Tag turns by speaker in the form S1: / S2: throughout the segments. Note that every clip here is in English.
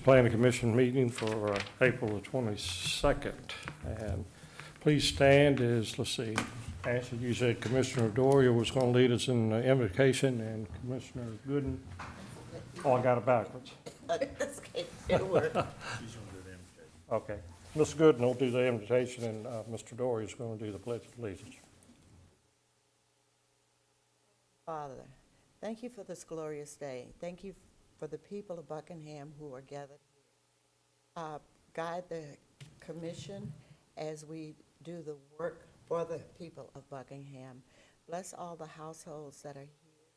S1: Planning Commission meeting for April the 22nd. And please stand as, let's see, Ashley, you said Commissioner Doria was going to lead us in the invocation, and Commissioner Gooden, oh, I got it backwards.
S2: It'll work.
S1: Okay. Mr. Gooden will do the invitation, and Mr. Doria is going to do the Pledge of Allegiance.
S2: Father, thank you for this glorious day. Thank you for the people of Buckingham who are gathered here. Guide the commission as we do the work for the people of Buckingham. Bless all the households that are here.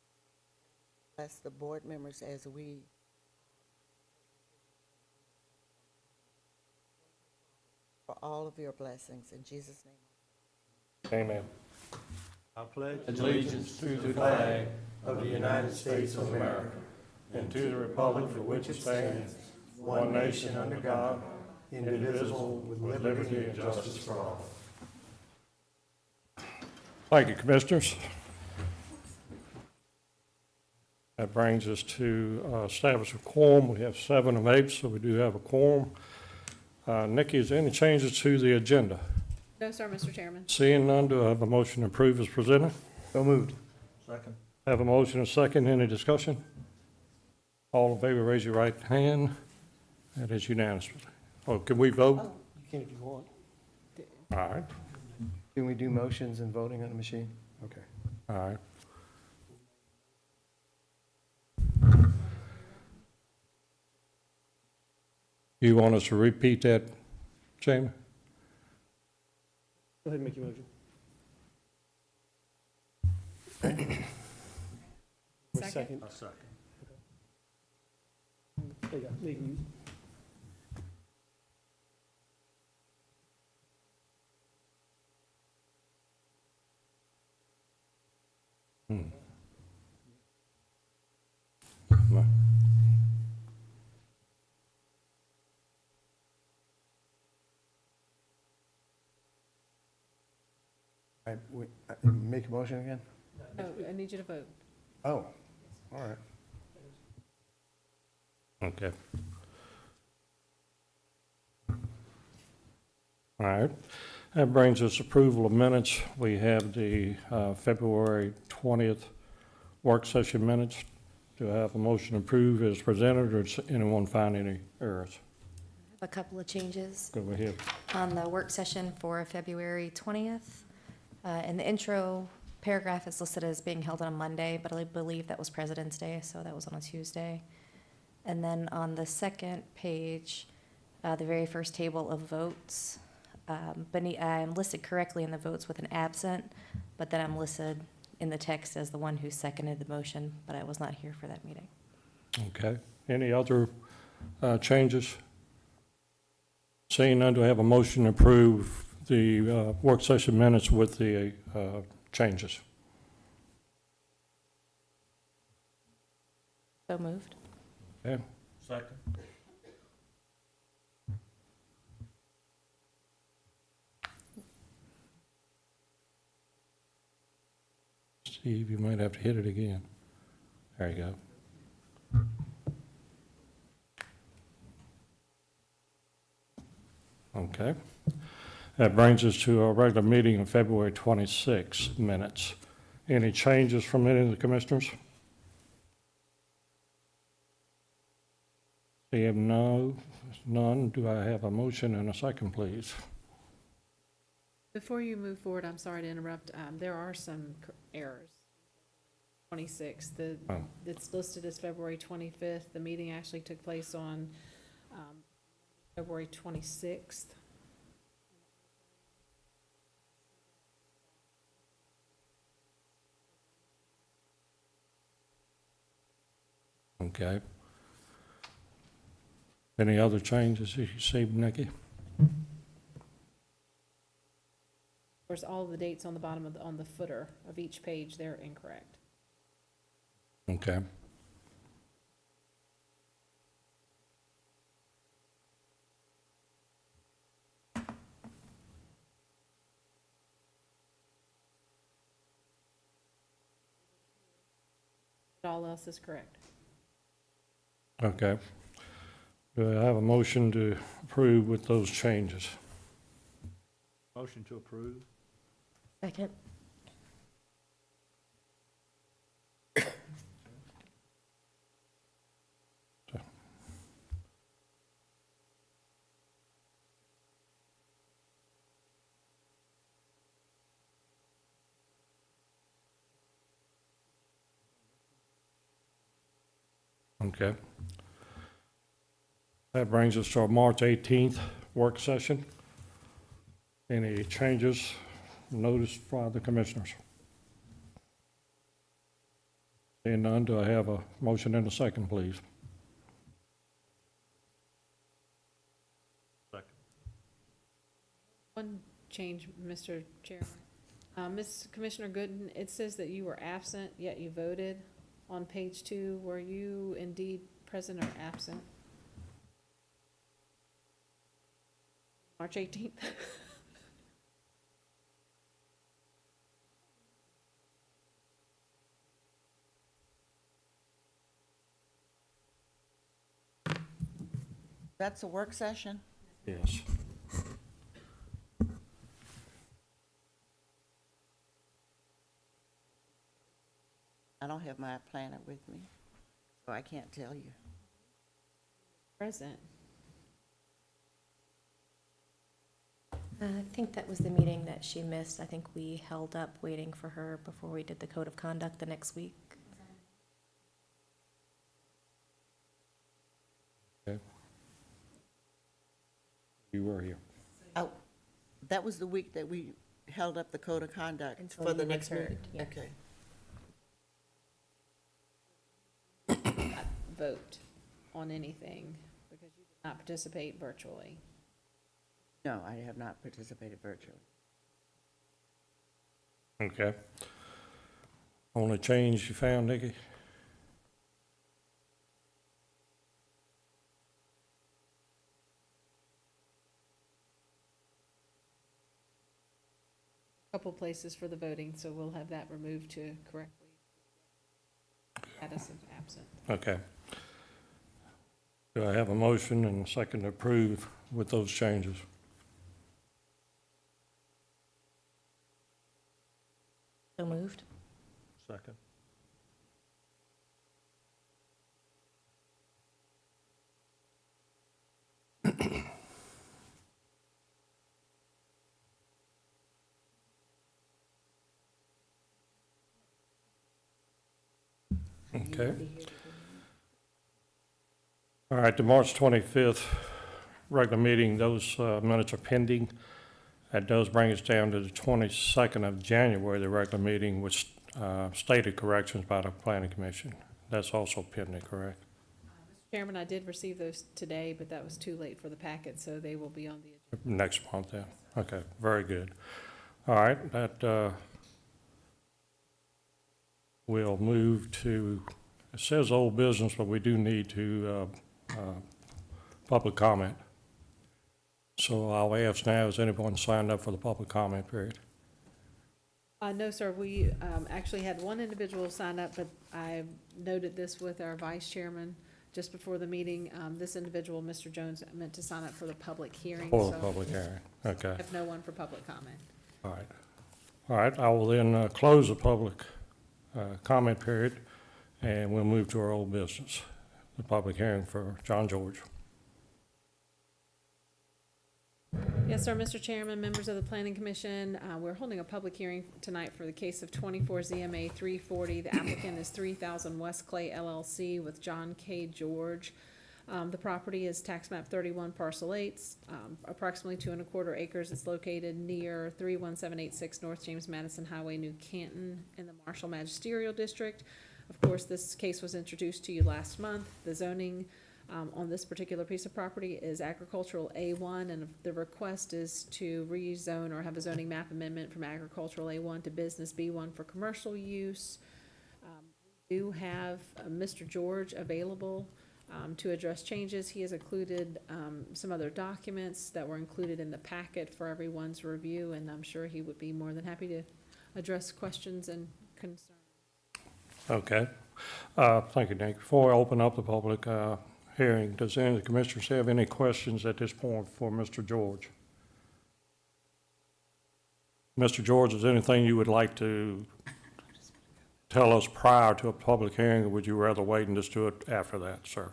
S2: Bless the board members as we for all of your blessings. In Jesus' name.
S1: Amen.
S3: I pledge
S1: Allegiance to the flag of the United States of America and to the republic for which it stands, one nation under God, indivisible, with liberty and justice for all. Thank you, Commissioners. That brings us to establish a quorum. We have 7 of 8, so we do have a quorum. Nikki, is there any changes to the agenda?
S4: No, sir, Mr. Chairman.
S1: Seeing none, do I have a motion to approve as presented?
S3: So moved. Second.
S1: Have a motion and a second. Any discussion? All in favor, raise your right hand. That is unanimous. Oh, can we vote?
S2: Oh.
S3: You can if you want.
S1: All right,
S3: Can we do motions and voting on the machine? Okay.
S1: all right. You want us to repeat that, Jamie?
S5: Go ahead and make your motion.
S4: Second.
S3: I'll second.
S5: There you go. You can use it.
S1: No.
S3: Make a motion again?
S4: Oh, I need you to vote.
S3: Oh, all right.
S1: Okay. All right. That brings us approval of minutes. We have the February 20th work session minutes. Do I have a motion to approve as presented, or does anyone find any errors?
S6: A couple of changes
S1: Go ahead.
S6: on the work session for February 20th. In the intro paragraph, it's listed as being held on a Monday, but I believe that was President's Day, so that was on a Tuesday. And then on the second page, the very first table of votes, I'm listed correctly in the votes with an absent, but then I'm listed in the text as the one who seconded the motion, but I was not here for that meeting.
S1: Okay. Any other changes? Seeing none, do I have a motion to approve the work session minutes with the changes?
S6: So moved.
S1: Okay.
S3: Second.
S1: Steve, you might have to hit it again. There you go. Okay. That brings us to our regular meeting of February 26 minutes. Any changes from any of the commissioners? Seeing none, do I have a motion and a second, please?
S4: Before you move forward, I'm sorry to interrupt. There are some errors. 26, it's listed as February 25th. The meeting actually took place on February 26th.
S1: Okay. Any other changes you see, Nikki?
S4: Of course, all of the dates on the bottom of on the footer of each page, they're incorrect.
S1: Okay.
S4: But all else is correct.
S1: Okay. Do I have a motion to approve with those changes?
S7: Motion to approve.
S6: Second.
S1: Okay. That brings us to our March 18th work session. Any changes noticed by the commissioners? Seeing none, do I have a motion and a second, please?
S7: Second.
S4: One change, Mr. Chairman. Ms. Commissioner Gooden, it says that you were absent, yet you voted on page 2. Were you indeed present or absent? March 18th?
S2: That's a work session?
S1: Yes.
S2: I don't have my planner with me, so I can't tell you.
S4: Present.
S6: I think that was the meeting that she missed. I think we held up waiting for her before we did the code of conduct the next week.
S1: You were here.
S2: Oh, that was the week that we held up the code of conduct
S6: Until
S2: for the
S6: you
S2: next meeting?
S6: returned, yeah.
S2: Okay.
S4: Vote on anything because you did not participate virtually.
S2: No, I have not participated virtually.
S1: Okay. Only change you found, Nikki?
S4: Couple places for the voting, so we'll have that removed to correctly status of absent.
S1: Okay. Do I have a motion and a second to approve with those changes?
S6: So moved.
S7: Second.
S1: Okay. All right, the March 25th regular meeting, those minutes are pending. That does bring us down to the 22nd of January, the regular meeting, with stated corrections by the Planning Commission. That's also pending, correct?
S4: Chairman, I did receive those today, but that was too late for the packet, so they will be on the agenda.
S1: Next month, then. Okay, very good. All right, that we'll move to, it says old business, but we do need to public comment. So I'll ask now, has anyone signed up for the public comment period?
S4: No, sir, we actually had one individual sign up, but I noted this with our vice chairman just before the meeting. This individual, Mr. Jones, meant to sign up for the public hearing.
S1: For the
S4: so
S1: public hearing, okay.
S4: I have no one for public comment.
S1: All right. All right, I will then close the public comment period, and we'll move to our old business, the public hearing for John George.
S4: Yes, sir, Mr. Chairman, members of the Planning Commission, we're holding a public hearing tonight for the case of 24 ZMA 340. The applicant is 3000 West Clay LLC with John K. George. The property is tax map 31 parcel 8, approximately 2¼ acres. It's located near 31786 North James Madison Highway, New Canton, in the Marshall Magisterial District. Of course, this case was introduced to you last month. The zoning on this particular piece of property is agricultural A1, and the request is to rezone or have a zoning map amendment from agricultural A1 to business B1 for commercial use. We do have Mr. George available to address changes. He has included some other documents that were included in the packet for everyone's review, and I'm sure he would be more than happy to address questions and concerns.
S1: Okay. Thank you, Nick. Before I open up the public hearing. Does any of the commissioners have any questions at this point for Mr. George? Mr. George, is there anything you would like to tell us prior to a public hearing, or would you rather wait and just do it after that, sir?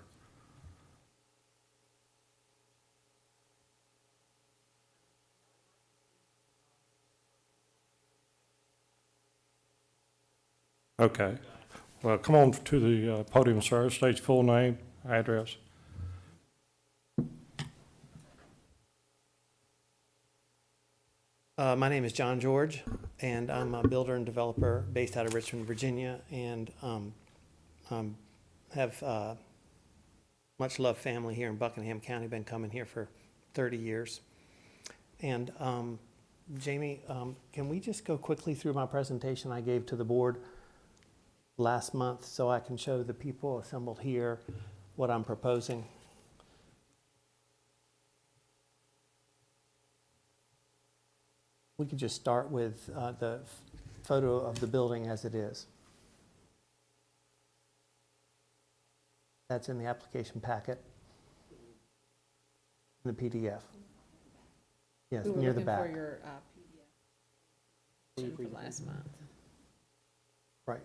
S1: Okay. Well, come on to the podium, sir. State your full name, address.
S5: My name is John George, and I'm a builder and developer based out of Richmond, Virginia, and have much loved family here in Buckingham County, been coming here for 30 years. And Jamie, can we just go quickly through my presentation I gave to the board last month so I can show the people assembled here what I'm proposing? We could just start with the photo of the building as it is. That's in the application packet, in the PDF. Yes,
S4: We were
S5: near the
S4: looking
S5: back.
S4: for your PDF for last month.
S5: Right.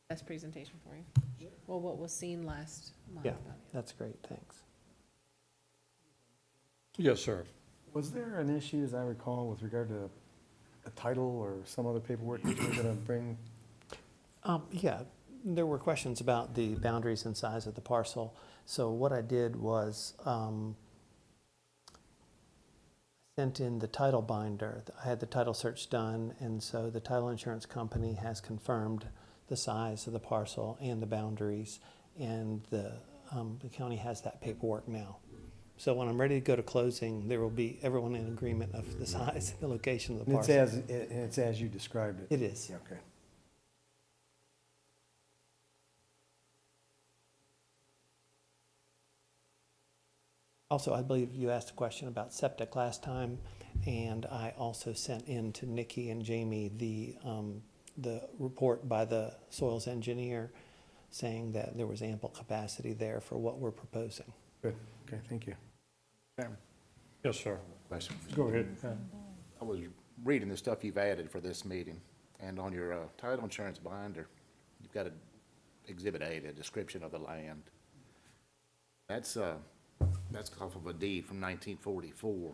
S4: Best presentation for you. Well, what was seen last month.
S5: Yeah, that's great, thanks.
S1: Yes, sir.
S3: Was there an issue, as I recall, with regard to a title or some other paperwork that you were gonna bring?
S5: Yeah, there were questions about the boundaries and size of the parcel. So what I did was sent in the title binder. I had the title search done, and so the title insurance company has confirmed the size of the parcel and the boundaries, and the county has that paperwork now. So when I'm ready to go to closing, there will be everyone in agreement of the size and the location of the
S3: And
S5: parcel.
S3: it's as you described it?
S5: It is.
S3: Yeah, okay.
S5: Also, I believe you asked a question about septic last time, and I also sent in to Nikki and Jamie the report by the soils engineer saying that there was ample capacity there for what we're proposing.
S3: Good, okay, thank you.
S1: Yes, sir.
S8: Question.
S1: Go ahead.
S8: I was reading the stuff you've added for this meeting, and on your title insurance binder, you've got Exhibit A, the description of the land. That's off of a deed from 1944,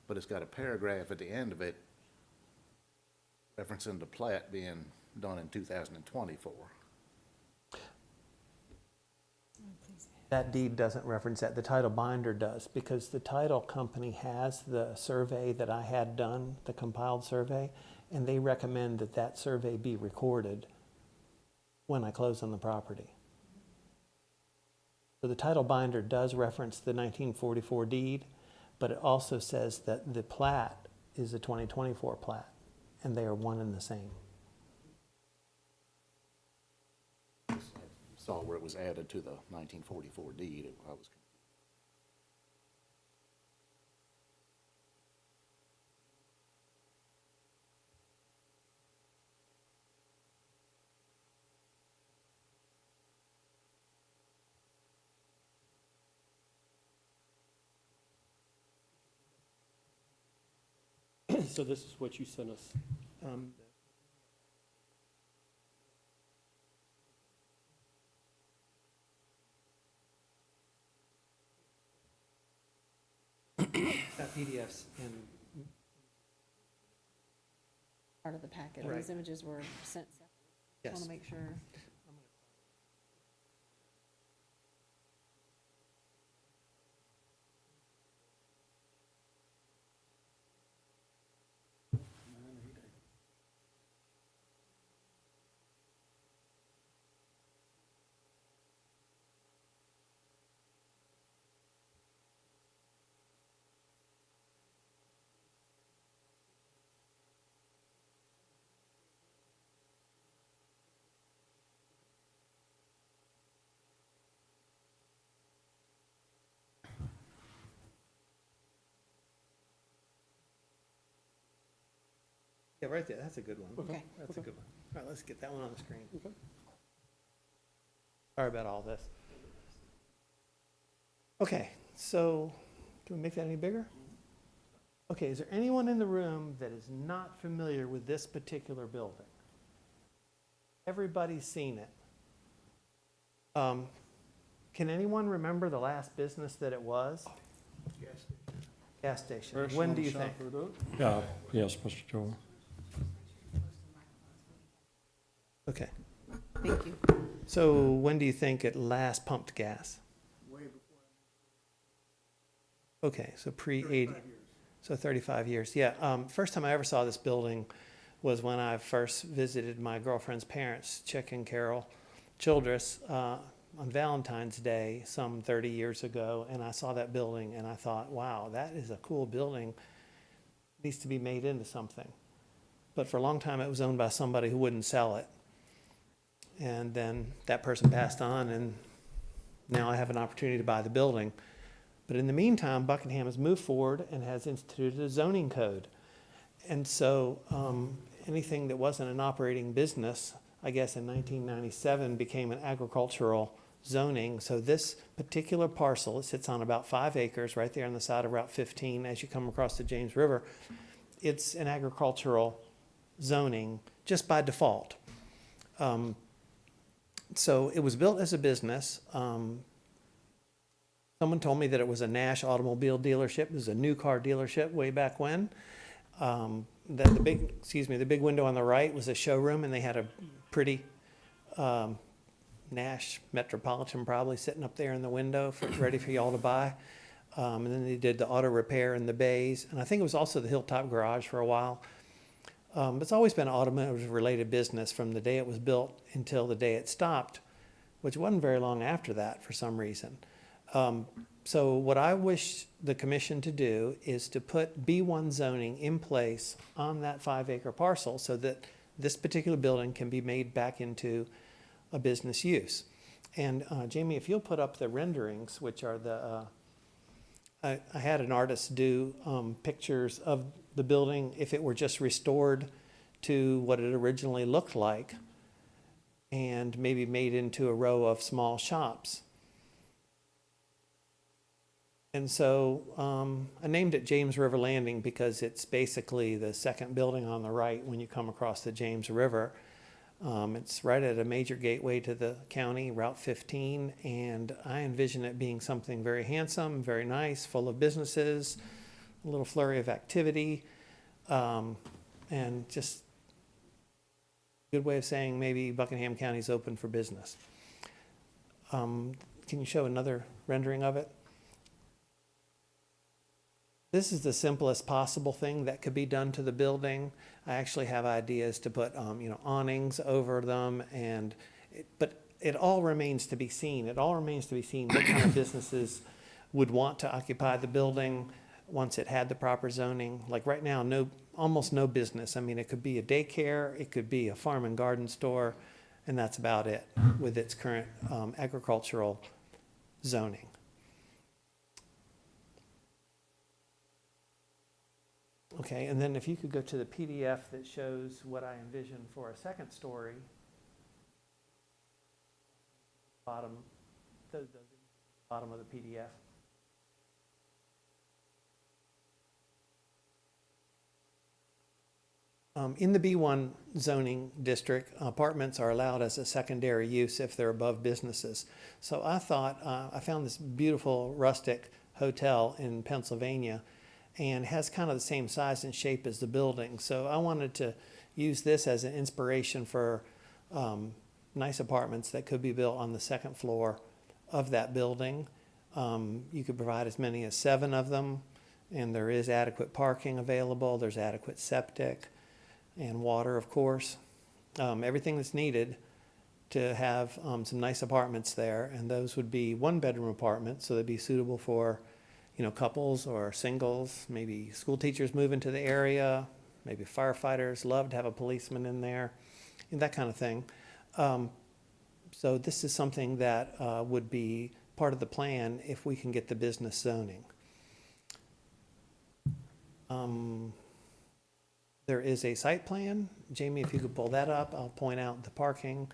S8: but it's got a paragraph at the end of it referencing the plat being done in 2024.
S5: That deed doesn't reference that. The title binder does, because the title company has the survey that I had done, the compiled survey, and they recommend that that survey be recorded when I close on the property. So the title binder does reference the 1944 deed, but it also says that the plat is a 2024 plat, and they are one and the same.
S8: Saw where it was added to the 1944 deed. I was
S5: So this is what you sent us. PDFs in,
S4: Part of the packet.
S5: Right.
S4: These images were sent separately.
S5: yes.
S4: Want to make sure.
S5: Yeah, right there, that's a good one.
S4: Okay.
S5: That's a good one. All right, let's get that one on the screen. Sorry about all this. Okay, so can we make that any bigger? Okay, is there anyone in the room that is not familiar with this particular building? Everybody's seen it. Can anyone remember the last business that it was? Gas station. When do you think?
S1: Yes, Mr. Joy.
S5: Okay,
S4: Thank you.
S5: so when do you think it last pumped gas? Okay, so pre-80, so 35 years. Yeah, first time I ever saw this building was when I first visited my girlfriend's parents, Chick and Carol Childress, on Valentine's Day some 30 years ago, and I saw that building and I thought, wow, that is a cool building. Needs to be made into something. But for a long time, it was owned by somebody who wouldn't sell it. And then that person passed on, and now I have an opportunity to buy the building. But in the meantime, Buckingham has moved forward and has instituted a zoning code. And so anything that wasn't an operating business, I guess in 1997, became an agricultural zoning. So this particular parcel, it sits on about 5 acres right there on the side of Route 15 as you come across the James River. It's an agricultural zoning just by default. So it was built as a business. Someone told me that it was a Nash automobile dealership. It was a new car dealership way back when. The big window on the right was a showroom, and they had a pretty Nash Metropolitan probably sitting up there in the window ready for y'all to buy. And then they did the auto repair in the bays, and I think it was also the Hilltop Garage for a while. But it's always been an automotive-related business from the day it was built until the day it stopped, which wasn't very long after that for some reason. So what I wish the commission to do is to put B1 zoning in place on that 5-acre parcel so that this particular building can be made back into a business use. And Jamie, if you'll put up the renderings, which are the, I had an artist do pictures of the building if it were just restored to what it originally looked like and maybe made into a row of small shops. And so I named it James River Landing because it's basically the second building on the right when you come across the James River. It's right at a major gateway to the county, Route 15, and I envision it being something very handsome, very nice, full of businesses, a little flurry of activity, and just a good way of saying maybe Buckingham County's open for business. Can you show another rendering of it? This is the simplest possible thing that could be done to the building. I actually have ideas to put, awnings over them, but it all remains to be seen. It all remains to be seen what kind of businesses would want to occupy the building once it had the proper zoning. Like right now, almost no business. I mean, it could be a daycare, it could be a farm and garden store, and that's about it with its current agricultural zoning. Okay, and then if you could go to the PDF that shows what I envision for a second story. Bottom of the PDF. In the B1 zoning district, apartments are allowed as a secondary use if they're above businesses. So I thought, I found this beautiful rustic hotel in Pennsylvania, and has kind of the same size and shape as the building. So I wanted to use this as an inspiration for nice apartments that could be built on the second floor of that building. You could provide as many as 7 of them, and there is adequate parking available. There's adequate septic and water, of course. Everything that's needed to have some nice apartments there, and those would be 1-bedroom apartments, so they'd be suitable for, couples or singles, maybe school teachers moving to the area, maybe firefighters, love to have a policeman in there, and that kind of thing. So this is something that would be part of the plan if we can get the business zoning. There is a site plan. Jamie, if you could pull that up, I'll point out the parking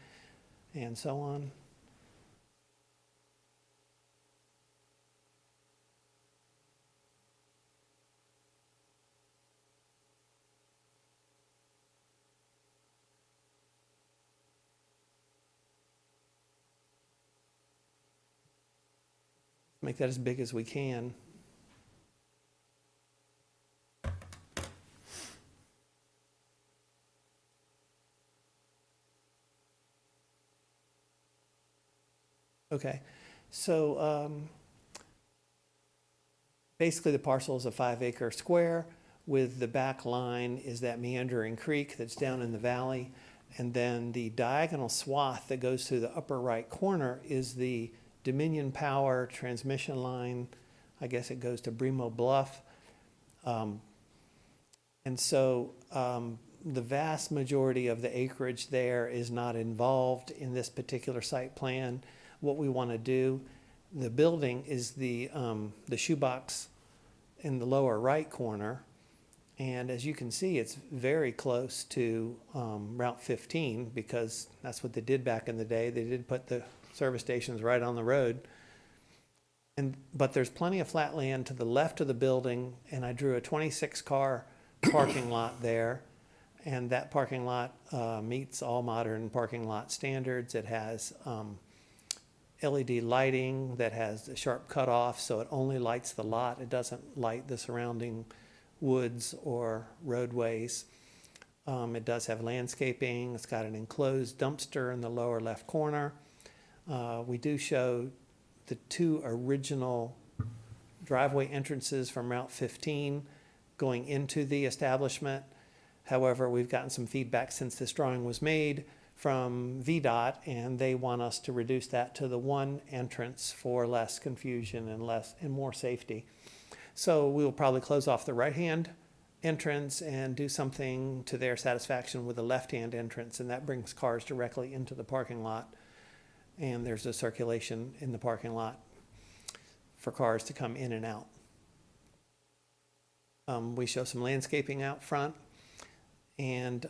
S5: and so on. Make that as big as we can. Okay, so basically the parcel is a 5-acre square with the back line is that meandering creek that's down in the valley. And then the diagonal swath that goes through the upper right corner is the Dominion Power transmission line. I guess it goes to Bremo Bluff. And so the vast majority of the acreage there is not involved in this particular site plan. What we want to do, the building is the shoebox in the lower right corner. And as you can see, it's very close to Route 15 because that's what they did back in the day. They did put the service stations right on the road. But there's plenty of flat land to the left of the building, and I drew a 26-car parking lot there. And that parking lot meets all modern parking lot standards. It has LED lighting that has a sharp cutoff, so it only lights the lot. It doesn't light the surrounding woods or roadways. It does have landscaping. It's got an enclosed dumpster in the lower left corner. We do show the 2 original driveway entrances from Route 15 going into the establishment. However, we've gotten some feedback since this drawing was made from VDOT, and they want us to reduce that to the 1 entrance for less confusion and more safety. So we'll probably close off the right-hand entrance and do something to their satisfaction with the left-hand entrance, and that brings cars directly into the parking lot. And there's a circulation in the parking lot for cars to come in and out. We show some landscaping out front, and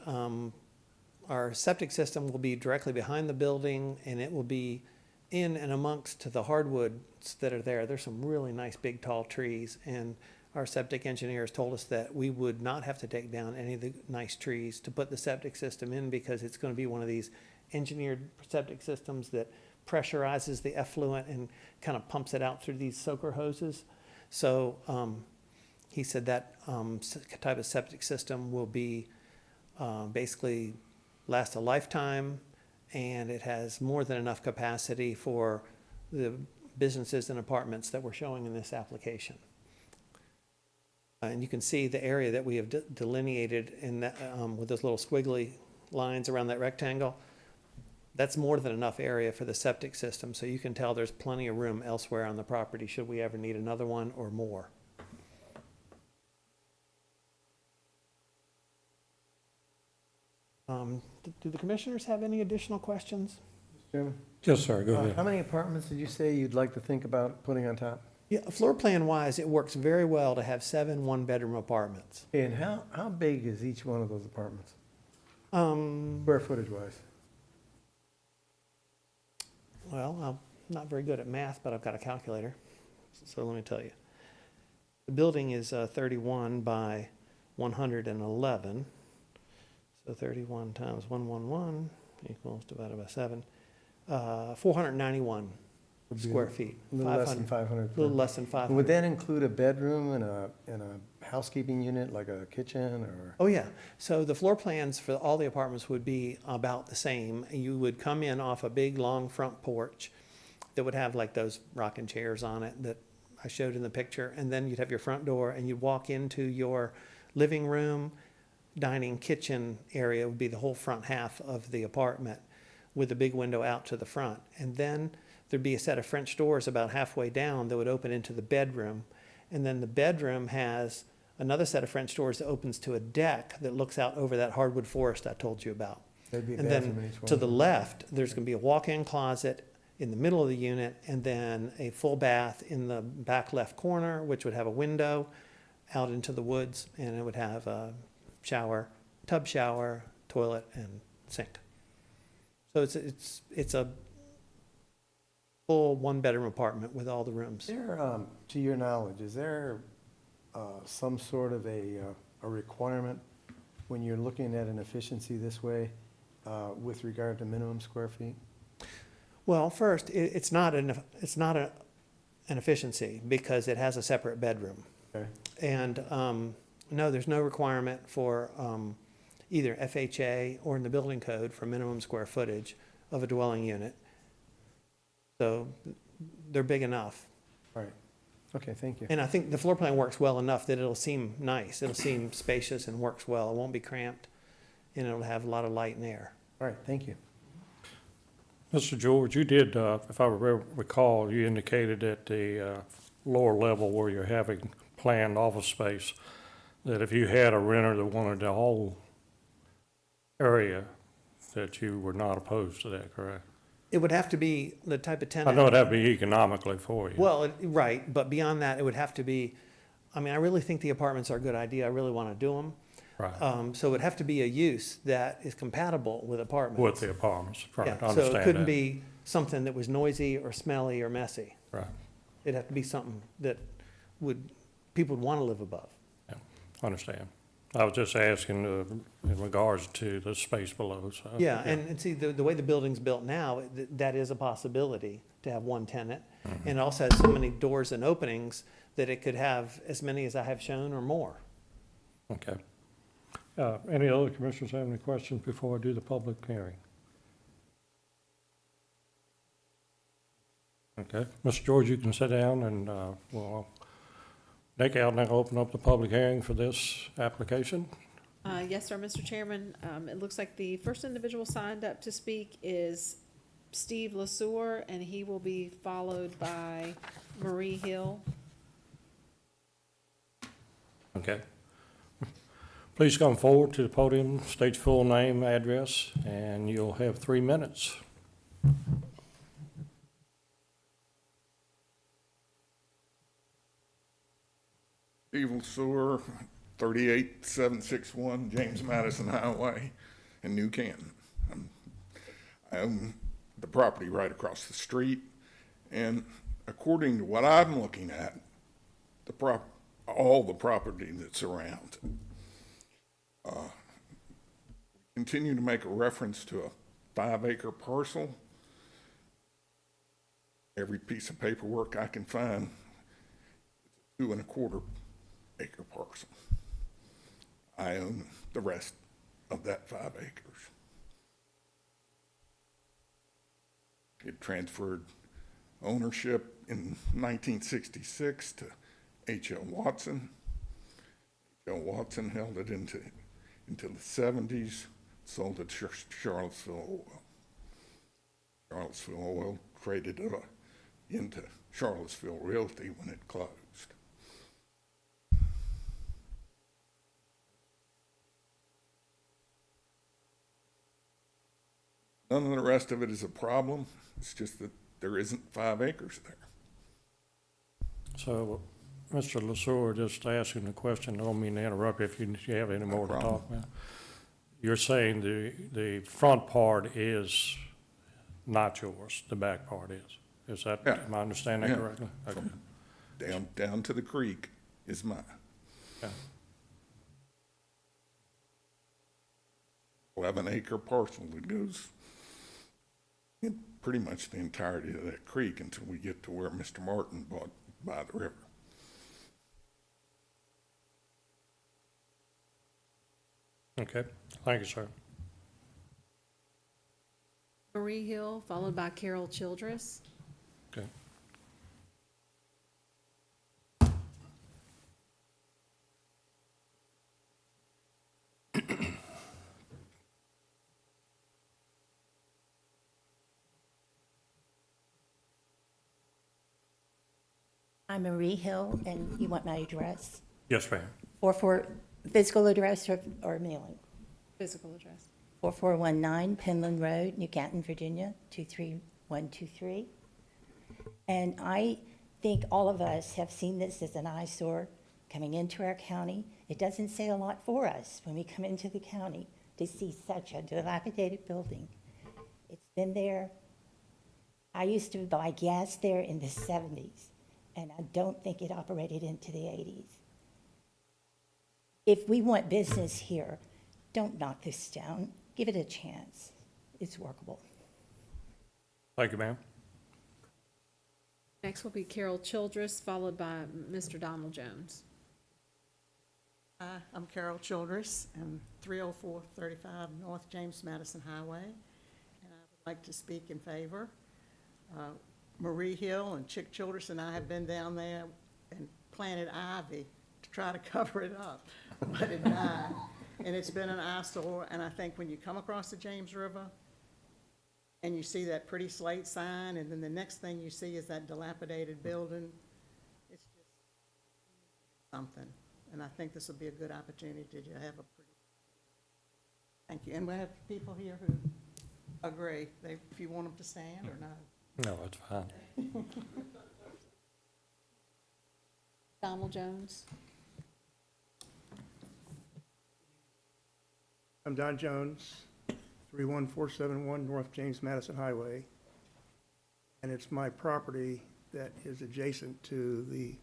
S5: our septic system will be directly behind the building, and it will be in and amongst the hardwoods that are there. There's some really nice big tall trees, and our septic engineers told us that we would not have to take down any of the nice trees to put the septic system in, because it's going to be one of these engineered septic systems that pressurizes the effluent and kind of pumps it out through these soaker hoses. So he said that type of septic system will be basically last a lifetime, and it has more than enough capacity for the businesses and apartments that we're showing in this application. And you can see the area that we have delineated in that, with those little squiggly lines around that rectangle. That's more than enough area for the septic system, so you can tell there's plenty of room elsewhere on the property should we ever need another one or more. Do the commissioners have any additional questions?
S3: Chairman?
S1: Yes, sir, go
S3: How
S1: ahead.
S3: many apartments did you say you'd like to think about putting on top?
S5: Yeah, floor plan wise, it works very well to have 7 1-bedroom apartments.
S3: And how big is each one of those apartments,
S5: Um,
S3: square footage wise?
S5: Well, I'm not very good at math, but I've got a calculator, so let me tell you. The building is 31 by 111, so 31 times 111 equals divided by 7, 491
S3: Would be
S5: square feet.
S3: A little less than
S5: 500
S3: 500.
S5: A little less than
S3: Would
S5: 500.
S3: that include a bedroom and a housekeeping unit, like a kitchen or?
S5: Oh, yeah. So the floor plans for all the apartments would be about the same. You would come in off a big, long front porch that would have like those rocking chairs on it that I showed in the picture. And then you'd have your front door and you'd walk into your living room, dining, kitchen area would be the whole front half of the apartment with a big window out to the front. And then there'd be a set of French doors about halfway down that would open into the bedroom. And then the bedroom has another set of French doors that opens to a deck that looks out over that hardwood forest I told you about.
S3: There'd be a
S5: And
S3: bathroom
S5: then
S3: in each one.
S5: to the left, there's going to be a walk-in closet in the middle of the unit, and then a full bath in the back left corner, which would have a window out into the woods, and it would have a shower, tub shower, toilet, and sink. So it's a full one-bedroom apartment with all the rooms.
S3: Is there, to your knowledge, is there some sort of a requirement when you're looking at an efficiency this way with regard to minimum square feet?
S5: Well, first, it's not an efficiency because it has a separate bedroom.
S3: Okay.
S5: And no, there's no requirement for either FHA or in the building code for minimum square footage of a dwelling unit. So they're big enough.
S3: All right. Okay, thank you.
S5: And I think the floor plan works well enough that it'll seem nice. It'll seem spacious and works well. It won't be cramped, and it'll have a lot of light and air.
S3: All right, thank you.
S1: Mr. George, you did, if I recall, you indicated at the lower level where you're having planned office space, that if you had a renter that wanted the whole area, that you were not opposed to that, correct?
S5: It would have to be the type of tenant.
S1: I know it'd have to be economically for you.
S5: Well, right, but beyond that, it would have to be, I mean, I really think the apartments are a good idea. I really want to do them.
S1: Right,
S5: So it would have to be a use that is compatible with apartments.
S1: with the apartments, right, I
S5: Yeah,
S1: understand that.
S5: so it couldn't be something that was noisy or smelly or messy.
S1: Right,
S5: It'd have to be something that people would want to live above.
S1: yeah, I understand. I was just asking in regards to the space below, so.
S5: Yeah, and see, the way the building's built now, that is a possibility to have one tenant.
S1: Mm-hmm.
S5: And it also has so many doors and openings that it could have as many as I have shown or more.
S1: Okay. Any other commissioners have any questions before I do the public hearing? Okay, Mr. George, you can sit down and, well, Nick, I'll now open up the public hearing for this application.
S4: Yes, sir, Mr. Chairman. It looks like the first individual signed up to speak is Steve Lesueur, and he will be followed by Marie Hill.
S1: Okay. Please come forward to the podium, state your full name, address, and you'll have 3 minutes.
S9: Steve Sewer, 38761 James Madison Highway in New Canton. I own the property right across the street, and according to what I'm looking at, all the property that's around, continue to make a reference to a 5-acre parcel. Every piece of paperwork I can find, 2.25 acre parcel. I own the rest of that 5 acres. It transferred ownership in 1966 to H.L. Watson. H.L. Watson held it into the 70s, sold it to Charlottesville Oil. Charlottesville Oil traded it into Charlottesville Realty when it closed. None of the rest of it is a problem. It's just that there isn't 5 acres there.
S1: So, Mr. Lesueur, just asking the question, I don't mean to interrupt you if you have any more to
S9: problem.
S1: talk about. You're saying the front part is not yours, the back part is? Is that,
S9: Yeah.
S1: am I understanding that
S9: Yeah.
S1: correctly? Okay.
S9: Down to the creek is mine.
S1: Yeah.
S9: 11-acre parcel that goes in pretty much the entirety of that creek until we get to where Mr. Martin bought by the river.
S1: Okay, thank you, sir.
S4: Marie Hill, followed by Carol Childress.
S1: Okay.
S10: I'm Marie Hill, and you want my address?
S1: Yes, ma'am.
S10: Or for physical address or mailing?
S4: Physical address.
S10: 4419 Penland Road, New Canton, Virginia, 23123. And I think all of us have seen this as an eyesore coming into our county. It doesn't say a lot for us when we come into the county to see such a dilapidated building. It's been there. I used to buy gas there in the 70s, and I don't think it operated into the 80s. If we want business here, don't knock this down. Give it a chance. It's workable.
S1: Thank you, ma'am.
S4: Next will be Carol Childress, followed by Mr. Donald Jones.
S11: Hi, I'm Carol Childress, and 30435 North James Madison Highway, and I would like to speak in favor. Marie Hill and Chick Childress and I have been down there and planted ivy to try to cover it up, but it died. And it's been an eyesore, and I think when you come across the James River and you see that pretty slate sign, and then the next thing you see is that dilapidated building, it's just something. And I think this will be a good opportunity to have a pretty, thank you. And we have people here who agree, if you want them to stand or not.
S1: No, that's fine.
S4: Donald Jones.
S12: I'm Don Jones, 31471 North James Madison Highway, and it's my property that is adjacent to the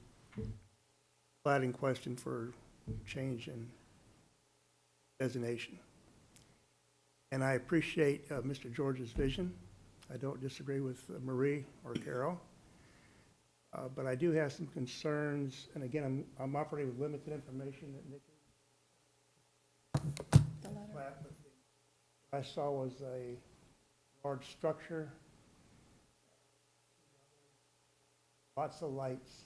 S12: plat in question for change in designation. And I appreciate Mr. George's vision. I don't disagree with Marie or Carol, but I do have some concerns, and again, I'm operating with limited information that Nick plat, but what I saw was a large structure, lots of lights,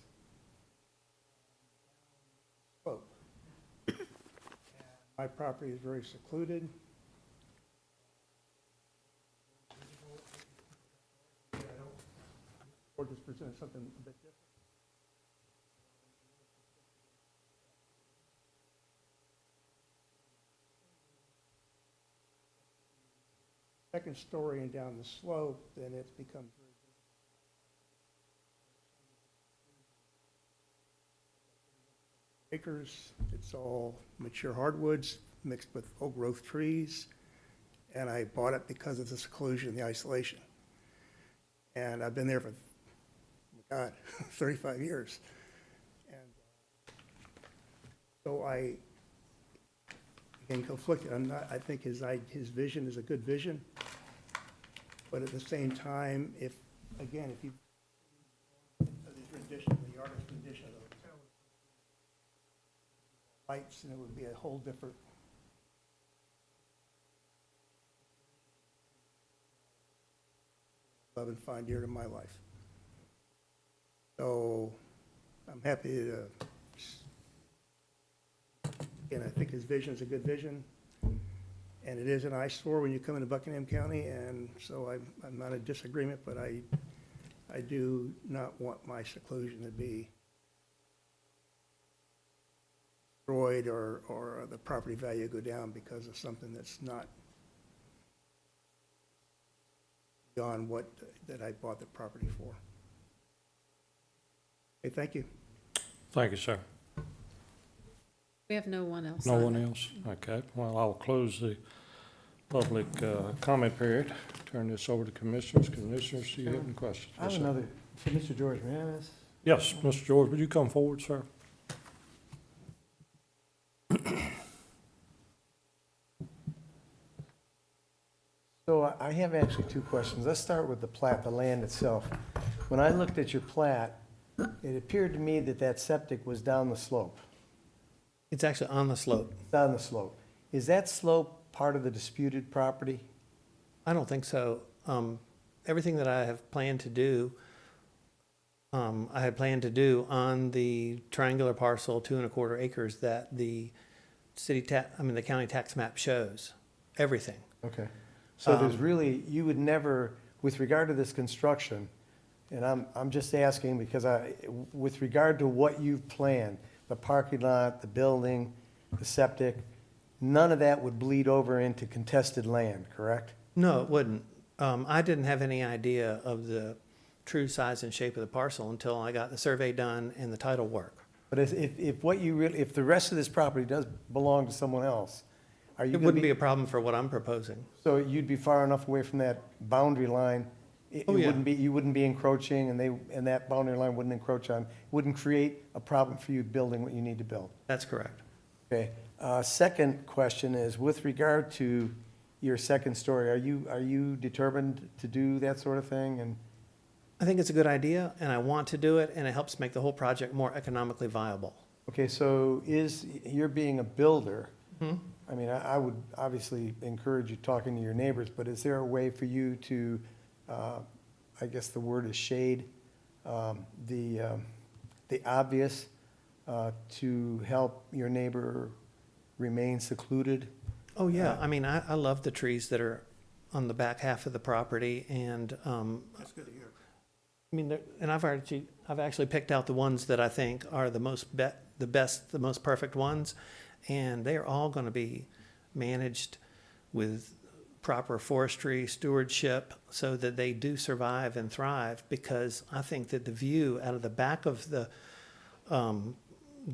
S12: slope. My property is very secluded. Or just present something a bit different. Second story and down the slope, then it becomes very acres. It's all mature hardwoods mixed with old growth trees. And I bought it because of the seclusion, the isolation. And I've been there for, God, 35 years. And so I, again, conflicted. I think his vision is a good vision. But at the same time, if you, the rendition, the artist's rendition of the hotel, lights, and it would be a whole different. Love and find dear to my life. So I'm happy to, again, I think his vision is a good vision. And it is an eyesore when you come into Buckingham County, and so I'm not in disagreement, but I do not want my seclusion to be destroyed or the property value go down because of something that's not beyond what that I bought the property for. Okay, thank you.
S1: Thank you, sir.
S4: We have no one else.
S1: No one else? Okay, well, I'll close the public comment period. Turn this over to commissioners. Commissioners, do you have any questions?
S3: I have
S1: Yes, sir.
S3: another, for Mr. George, may I ask?
S1: Yes, Mr. George, would you come forward, sir?
S3: So I have actually two questions. Let's start with the plat, the land itself. When I looked at your plat, it appeared to me that that septic was down the slope,
S5: It's actually on the slope.
S3: down the slope. is that slope part of the disputed property?
S5: I don't think so. Everything that I have planned to do, I had planned to do on the triangular parcel, 2¼ acres, that the the county tax map shows, everything.
S3: Okay. So there's really, you would never, with regard to this construction, and I'm just asking because with regard to what you've planned, the parking lot, the building, the septic, none of that would bleed over into contested land, correct?
S5: No, it wouldn't. I didn't have any idea of the true size and shape of the parcel until I got the survey done and the title work.
S3: But if the rest of this property does belong to someone else, are you
S5: It
S3: gonna
S5: wouldn't be a problem for what I'm proposing.
S3: So you'd be far enough away from that boundary line?
S5: Oh, yeah.
S3: You wouldn't be encroaching, and that boundary line wouldn't encroach on, wouldn't create a problem for you building what you need to build?
S5: That's correct.
S3: Okay. Second question is, with regard to your second story, are you determined to do that sort of thing? And
S5: I think it's a good idea, and I want to do it, and it helps make the whole project more economically viable.
S3: okay, so you're being a builder. I mean, I would obviously encourage you talking to your neighbors, but is there a way for you to, I guess the word is shade, the obvious, to help your neighbor remain secluded?
S5: Oh, yeah. I mean, I love the trees that are on the back half of the property, and,
S12: That's good to hear.
S5: I mean, and I've actually picked out the ones that I think are the best, the most perfect ones, and they are all going to be managed with proper forestry stewardship so that they do survive and thrive, because I think that the view out of the back of the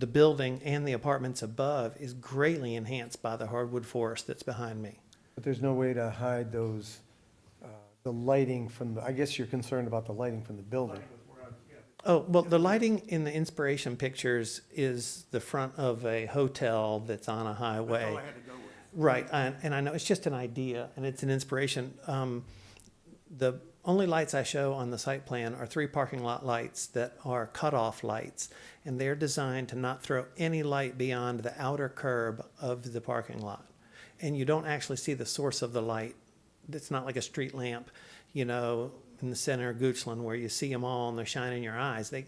S5: building and the apartments above is greatly enhanced by the hardwood forest that's behind me.
S3: But there's no way to hide those, the lighting from, I guess you're concerned about the lighting from the building.
S5: Oh, well, the lighting in the inspiration pictures is the front of a hotel that's on a highway.
S12: That's all I had to go with.
S5: Right, and I know it's just an idea, and it's an inspiration. The only lights I show on the site plan are 3 parking lot lights that are cutoff lights, and they're designed to not throw any light beyond the outer curb of the parking lot. And you don't actually see the source of the light. It's not like a street lamp, in the center of Goochland where you see them all and they're shining in your eyes. They're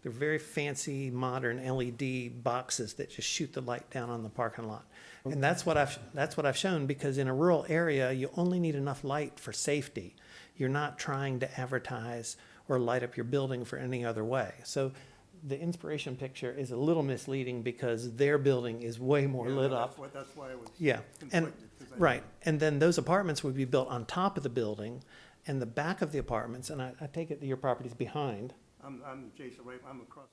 S5: very fancy, modern LED boxes that just shoot the light down on the parking lot. And that's what I've shown, because in a rural area, you only need enough light for safety. You're not trying to advertise or light up your building for any other way. So the inspiration picture is a little misleading because their building is way more lit up.
S12: That's why I was
S5: Yeah, and,
S12: conflicted, 'cause I-
S5: right, and then those apartments would be built on top of the building, and the back of the apartments, and I take it that your property's behind,
S12: I'm Jason, right, I'm across.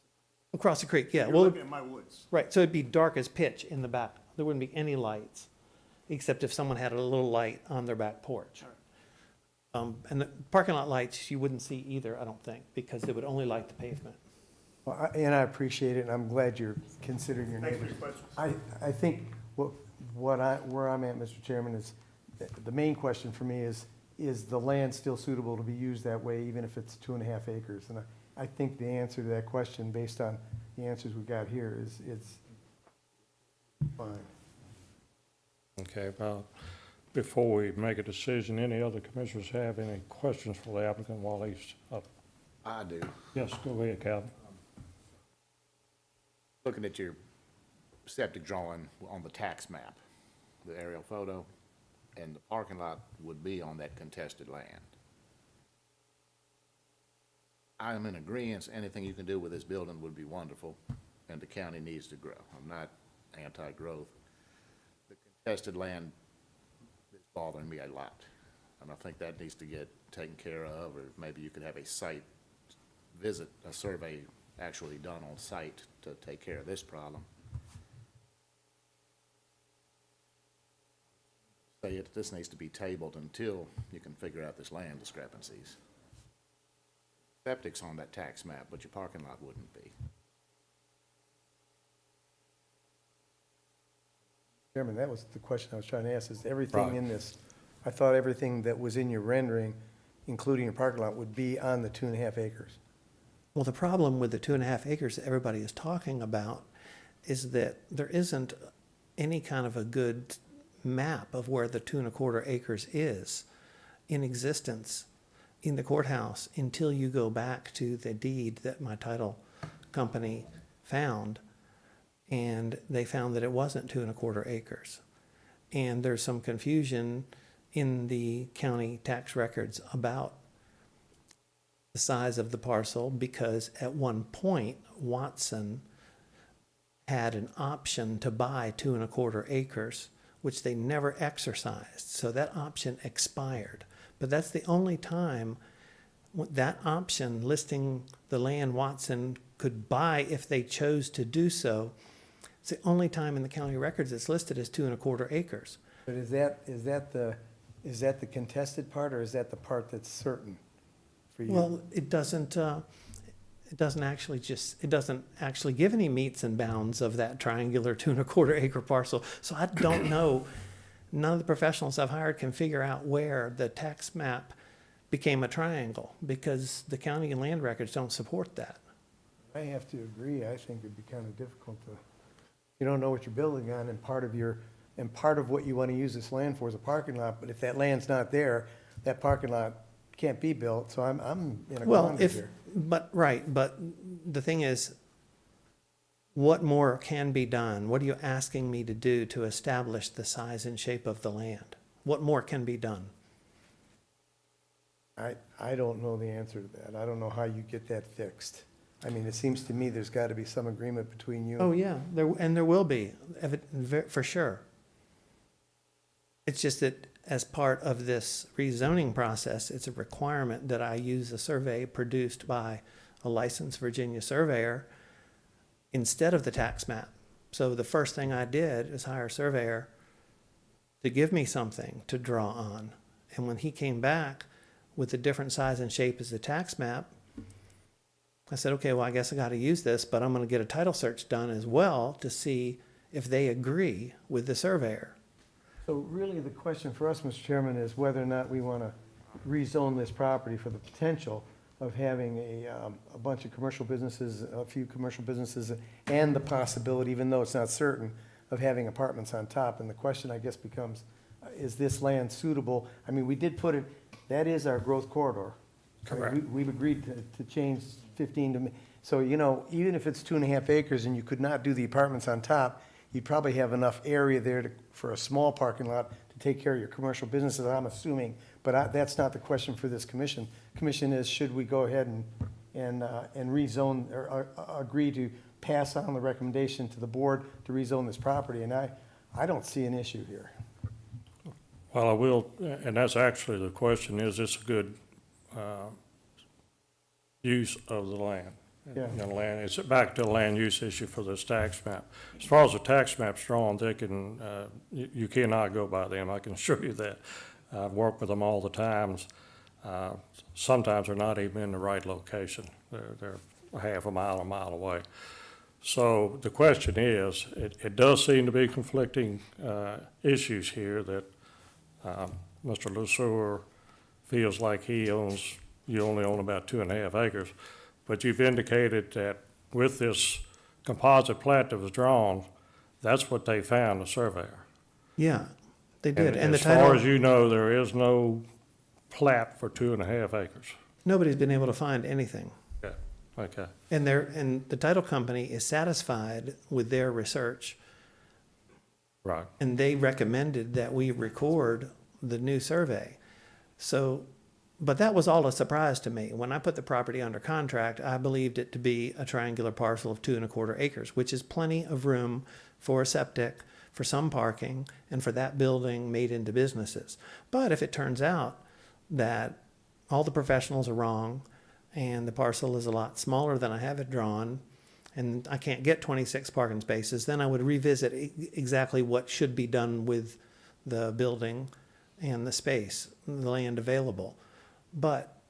S5: across the creek, yeah,
S12: You're
S5: well,
S12: looking at my woods.
S5: right, so it'd be dark as pitch in the back. There wouldn't be any lights, except if someone had a little light on their back porch. And the parking lot lights, you wouldn't see either, I don't think, because they would only light the pavement.
S3: Well, and I appreciate it, and I'm glad you're considering your
S12: Thanks for
S3: neighbors.
S12: your questions.
S3: I think where I'm at, Mr. Chairman, is the main question for me is the land still suitable to be used that way, even if it's 2½ acres? And I think the answer to that question, based on the answers we got here, is it's fine.
S1: Okay, before we make a decision, any other commissioners have any questions for the applicant while he's up?
S8: I do.
S1: Yes, go ahead, Calvin.
S8: Looking at your septic drawing on the tax map, the aerial photo, and the parking lot would be on that contested land. I am in agreement, anything you can do with this building would be wonderful, and the county needs to grow. I'm not anti-growth. The contested land is bothering me a lot, and I think that needs to get taken care of, or maybe you could have a site visit, a survey actually done on site to take care of this problem. Say this needs to be tabled until you can figure out this land discrepancies. Septic's on that tax map, but your parking lot wouldn't be.
S3: Chairman, that was the question I was trying to ask, is everything
S1: Right.
S3: in this, I thought everything that was in your rendering, including your parking lot, would be on the 2½ acres.
S5: Well, the problem with the 2½ acres that everybody is talking about is that there isn't any kind of a good map of where the 2¼ acres is in existence in the courthouse until you go back to the deed that my title company found, and they found that it wasn't 2¼ acres. And there's some confusion in the county tax records about the size of the parcel, because at one point, Watson had an option to buy 2¼ acres, which they never exercised. So that option expired. But that's the only time that option listing the land Watson could buy if they chose to do so. It's the only time in the county records it's listed as 2¼ acres.
S3: But is that the contested part, or is that the part that's certain for you?
S5: Well, it doesn't actually give any meets and bounds of that triangular 2¼ acre parcel. So I don't know. None of the professionals I've hired can figure out where the tax map became a triangle, because the county and land records don't support that.
S3: I have to agree. I think it'd be kind of difficult to, you don't know what you're building on, and part of what you want to use this land for is a parking lot, but if that land's not there, that parking lot can't be built, so I'm in a
S5: Well,
S3: quandary here.
S5: but the thing is, what more can be done? What are you asking me to do to establish the size and shape of the land? What more can be done?
S3: I don't know the answer to that. I don't know how you get that fixed. I mean, it seems to me there's got to be some agreement between you.
S5: Oh, yeah, there will be, for sure. It's just that as part of this rezoning process, it's a requirement that I use a survey produced by a licensed Virginia surveyor instead of the tax map. So the first thing I did is hire a surveyor to give me something to draw on. And when he came back with a different size and shape as the tax map, I said, okay, well, I guess I got to use this, but I'm going to get a title search done as well to see if they agree with the surveyor.
S3: So really, the question for us, Mr. Chairman, is whether or not we want to rezone this property for the potential of having a bunch of commercial businesses, a few commercial businesses, and the possibility, even though it's not certain, of having apartments on top. And the question, I guess, becomes, is this land suitable? I mean, we did put it, that is our growth corridor.
S1: Correct.
S3: We've agreed to change 15 to, so, you know, even if it's 2½ acres and you could not do the apartments on top, you'd probably have enough area there for a small parking lot to take care of your commercial businesses, I'm assuming. But that's not the question for this commission. Commission is, should we go ahead and rezone, or agree to pass on the recommendation to the board to rezone this property? And I don't see an issue here.
S1: Well, I will, and that's actually the question, is this a good use of the land?
S3: Yeah.
S1: And land, it's back to the land use issue for this tax map. As far as the tax map's drawn, they can, you cannot go by them, I can assure you that. I've worked with them all the times. Sometimes they're not even in the right location. They're half a mile away. So the question is, it does seem to be conflicting issues here that Mr. LeSueur feels like you only own about 2½ acres. But you've indicated that with this composite plat that was drawn, that's what they found, the surveyor.
S5: Yeah, they did. And the
S1: as far
S5: title,
S1: as you know, there is no plat for 2½ acres.
S5: nobody's been able to find anything.
S1: Yeah, okay.
S5: And the title company is satisfied with their research,
S1: Right.
S5: and they recommended that we record the new survey. So, but that was all a surprise to me. When I put the property under contract, I believed it to be a triangular parcel of 2¼ acres, which is plenty of room for a septic, for some parking, and for that building made into businesses. But if it turns out that all the professionals are wrong, and the parcel is a lot smaller than I have it drawn, and I can't get 26 parking spaces, then I would revisit exactly what should be done with the building and the space, the land available. But,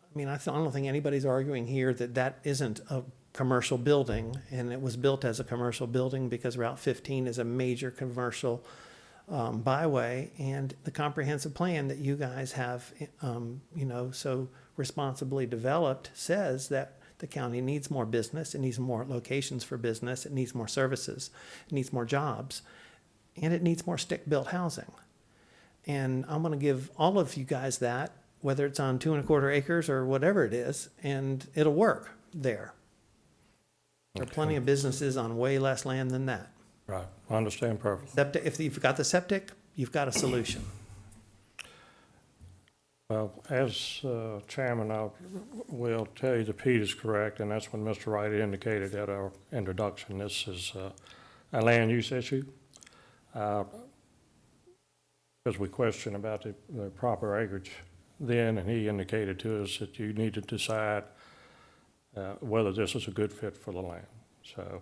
S5: I mean, I don't think anybody's arguing here that that isn't a commercial building, and it was built as a commercial building because Route 15 is a major commercial byway, and the comprehensive plan that you guys have, so responsibly developed says that The county needs more business, it needs more locations for business, it needs more services, it needs more jobs, and it needs more stick-built housing. And I'm gonna give all of you guys that, whether it's on 2¼ acres or whatever it is, and it'll work there. There are plenty of businesses on way less land than that.
S1: Right, I understand perfectly.
S5: Septic, if you've got the septic, you've got a solution.
S1: Well, as chairman, I will tell you that Pete is correct, and that's when Mr. Wright indicated at our introduction. This is a land use issue. Because we questioned about the proper acreage then, and he indicated to us that you need to decide whether this is a good fit for the land. So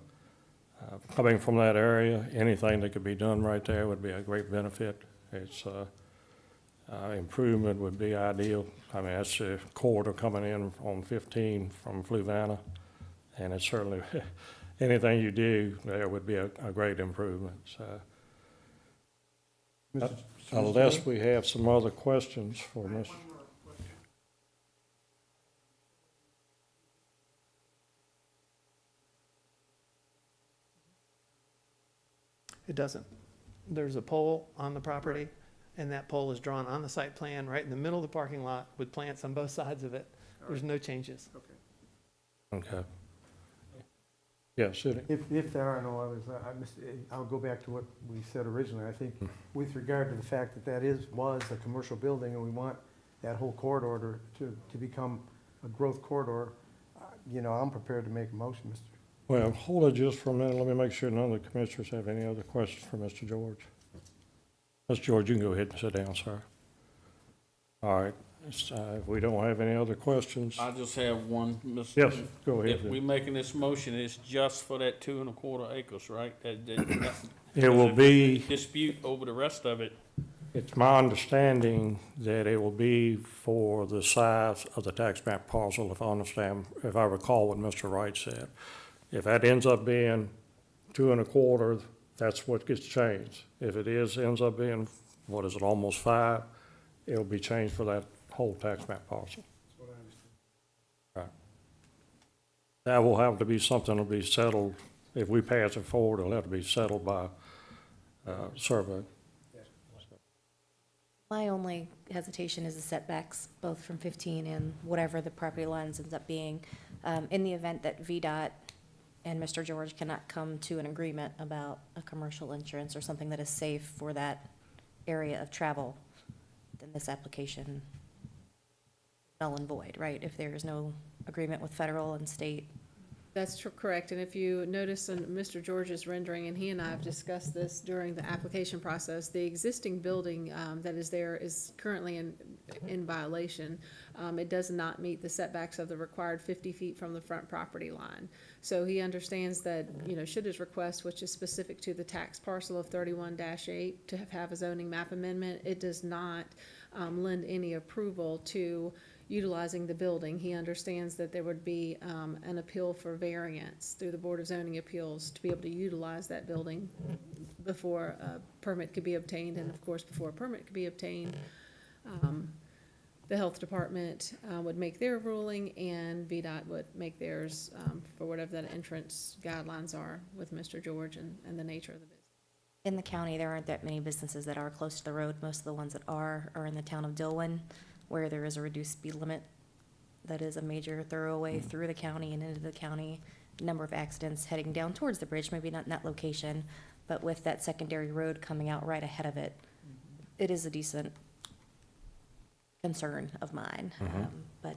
S1: coming from that area, anything that could be done right there would be a great benefit. It's improvement would be ideal. I mean, that's a corridor coming in on 15 from Fluvanna, and it's certainly, anything you do there would be a great improvement, so. Unless we have some other questions for Mr.
S5: It doesn't. There's a pole on the property, and that pole is drawn on the site plan right in the middle of the parking lot with plants on both sides of it. There's no changes.
S1: Okay. Yes, Sidney?
S3: If there are no others, I'll go back to what we said originally. I think with regard to the fact that was a commercial building and we want that whole corridor to become a growth corridor, I'm prepared to make a motion, Mr.
S1: Well, hold it just for a minute. Let me make sure none of the commissioners have any other questions for Mr. George. Mr. George, you can go ahead and sit down, sir. All right. If we don't have any other questions.
S13: I just have one, Mr.
S1: Yes, go ahead.
S13: If we making this motion, it's just for that 2¼ acres, right?
S1: It will be,
S13: Dispute over the rest of it.
S1: it's my understanding that it will be for the size of the tax map parcel, if I recall what Mr. Wright said. If that ends up being 2¼ that's what gets changed. If it ends up being, almost 5, it'll be changed for that whole tax map parcel.
S12: That's what I understand.
S1: Right. That will have to be something that'll be settled, if we pass it forward, it'll have to be settled by survey.
S6: My only hesitation is the setbacks, both from 15 and whatever the property lines ends up being. In the event that VDOT and Mr. George cannot come to an agreement about a commercial entrance or something that is safe for that area of travel, then this application null and void, right? If there is no agreement with federal and state.
S4: That's correct, and if you notice in Mr. George's rendering, and he and I have discussed this during the application process, the existing building that is there is currently in violation. It does not meet the setbacks of the required 50 feet from the front property line. So he understands that, should his request, which is specific to the tax parcel of 31-8, to have a zoning map amendment, it does not lend any approval to utilizing the building. He understands that there would be an appeal for variance through the Board of Zoning Appeals to be able to utilize that building before a permit could be obtained, and of course, before a permit could be obtained, the health department would make their ruling, and VDOT would make theirs for whatever that entrance guidelines are with Mr. George and the nature of the business.
S6: In the county, there aren't that many businesses that are close to the road. Most of the ones that are in the town of Dillon, where there is a reduced speed limit. That is a major thoroughway through the county and into the county. Number of accidents heading down towards the bridge, maybe not in that location, but with that secondary road coming out right ahead of it, it is a decent concern of mine, but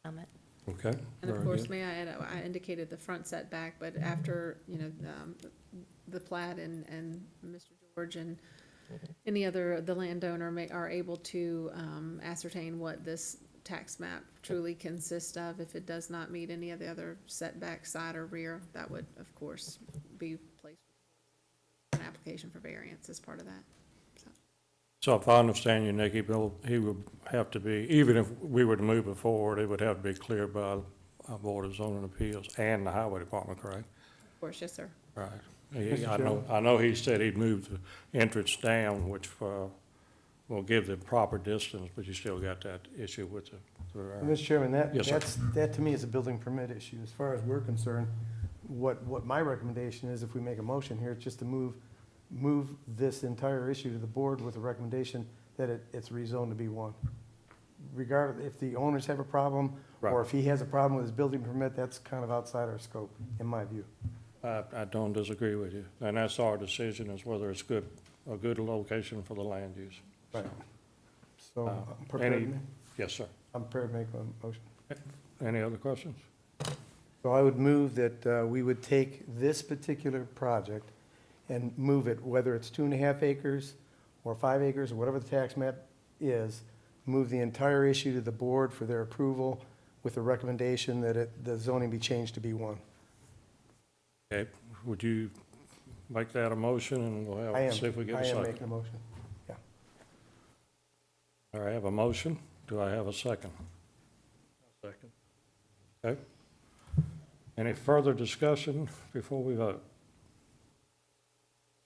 S6: comment.
S1: Okay.
S4: And of
S1: very
S4: course,
S1: good.
S4: may I add, I indicated the front setback, but after, the plat and Mr. George and any other, the landowner are able to ascertain what this tax map truly consists of. If it does not meet any of the other setback, side or rear, that would, of course, be placed an application for variance as part of that.
S1: So if I understand you, Nikki, he would have to be, even if we were to move it forward, it would have to be cleared by our Board of Zoning Appeals and the Highway Department, correct?
S4: Of course, yes, sir.
S1: Right. I know he said he'd move the entrance down, which will give the proper distance, but you still got that issue with the.
S3: Mr. Chairman,
S1: Yes, sir.
S3: that to me is a building permit issue. As far as we're concerned, what my recommendation is, if we make a motion here, it's just to move this entire issue to the board with a recommendation that it's rezoned to B1. Regardless, if the owners have a problem, or
S1: Right.
S3: if he has a problem with his building permit, that's kind of outside our scope, in my view.
S1: I don't disagree with you, and that's our decision, is whether it's a good location for the land use.
S3: Right. So,
S1: Uh,
S3: I'm prepared,
S1: any- Yes, sir.
S3: I'm prepared to make a motion.
S1: Any other questions?
S3: So I would move that we would take this particular project and move it, whether it's 2.5 acres or 5 acres, or whatever the tax map is, move the entire issue to the board for their approval with the recommendation that the zoning be changed to B1.
S1: Okay, would you make that a motion, and we'll
S3: I
S1: see if we get a
S3: am
S1: second?
S3: making a motion.
S1: All right, I have a motion. Do I have a second?
S7: Second.
S1: Okay. Any further discussion before we vote?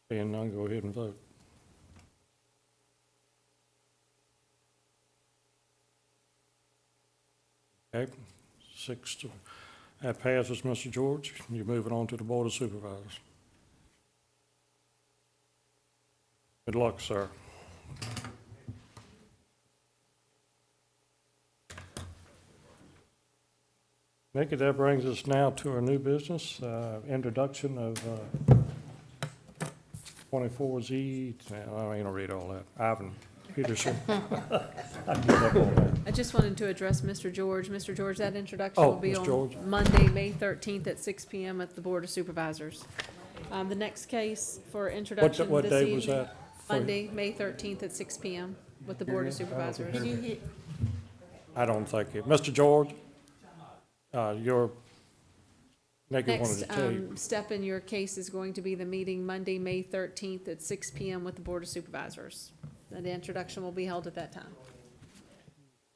S1: Seeing none, go ahead and vote. Okay, that passes, Mr. George. You're moving on to the Board of Supervisors. Good luck, sir. Nikki, that brings us now to our new business, introduction of 24Z, I ain't gonna read all that. Ivan Peterson.
S4: I just wanted to address Mr. George. Mr. George, that introduction
S1: Oh,
S4: will be
S1: Ms. George.
S4: on Monday, May 13th at 6 PM at the Board of Supervisors. The next case for introduction
S1: What
S4: this
S1: day was
S4: evening,
S1: that? for-
S4: Monday, May 13th at 6 PM with the Board of Supervisors.
S1: I don't think it. Mr. George, Nikki wanted
S4: Next
S1: to tell you.
S4: step in your case is going to be the meeting Monday, May 13th at 6 PM with the Board of Supervisors. And the introduction will be held at that time.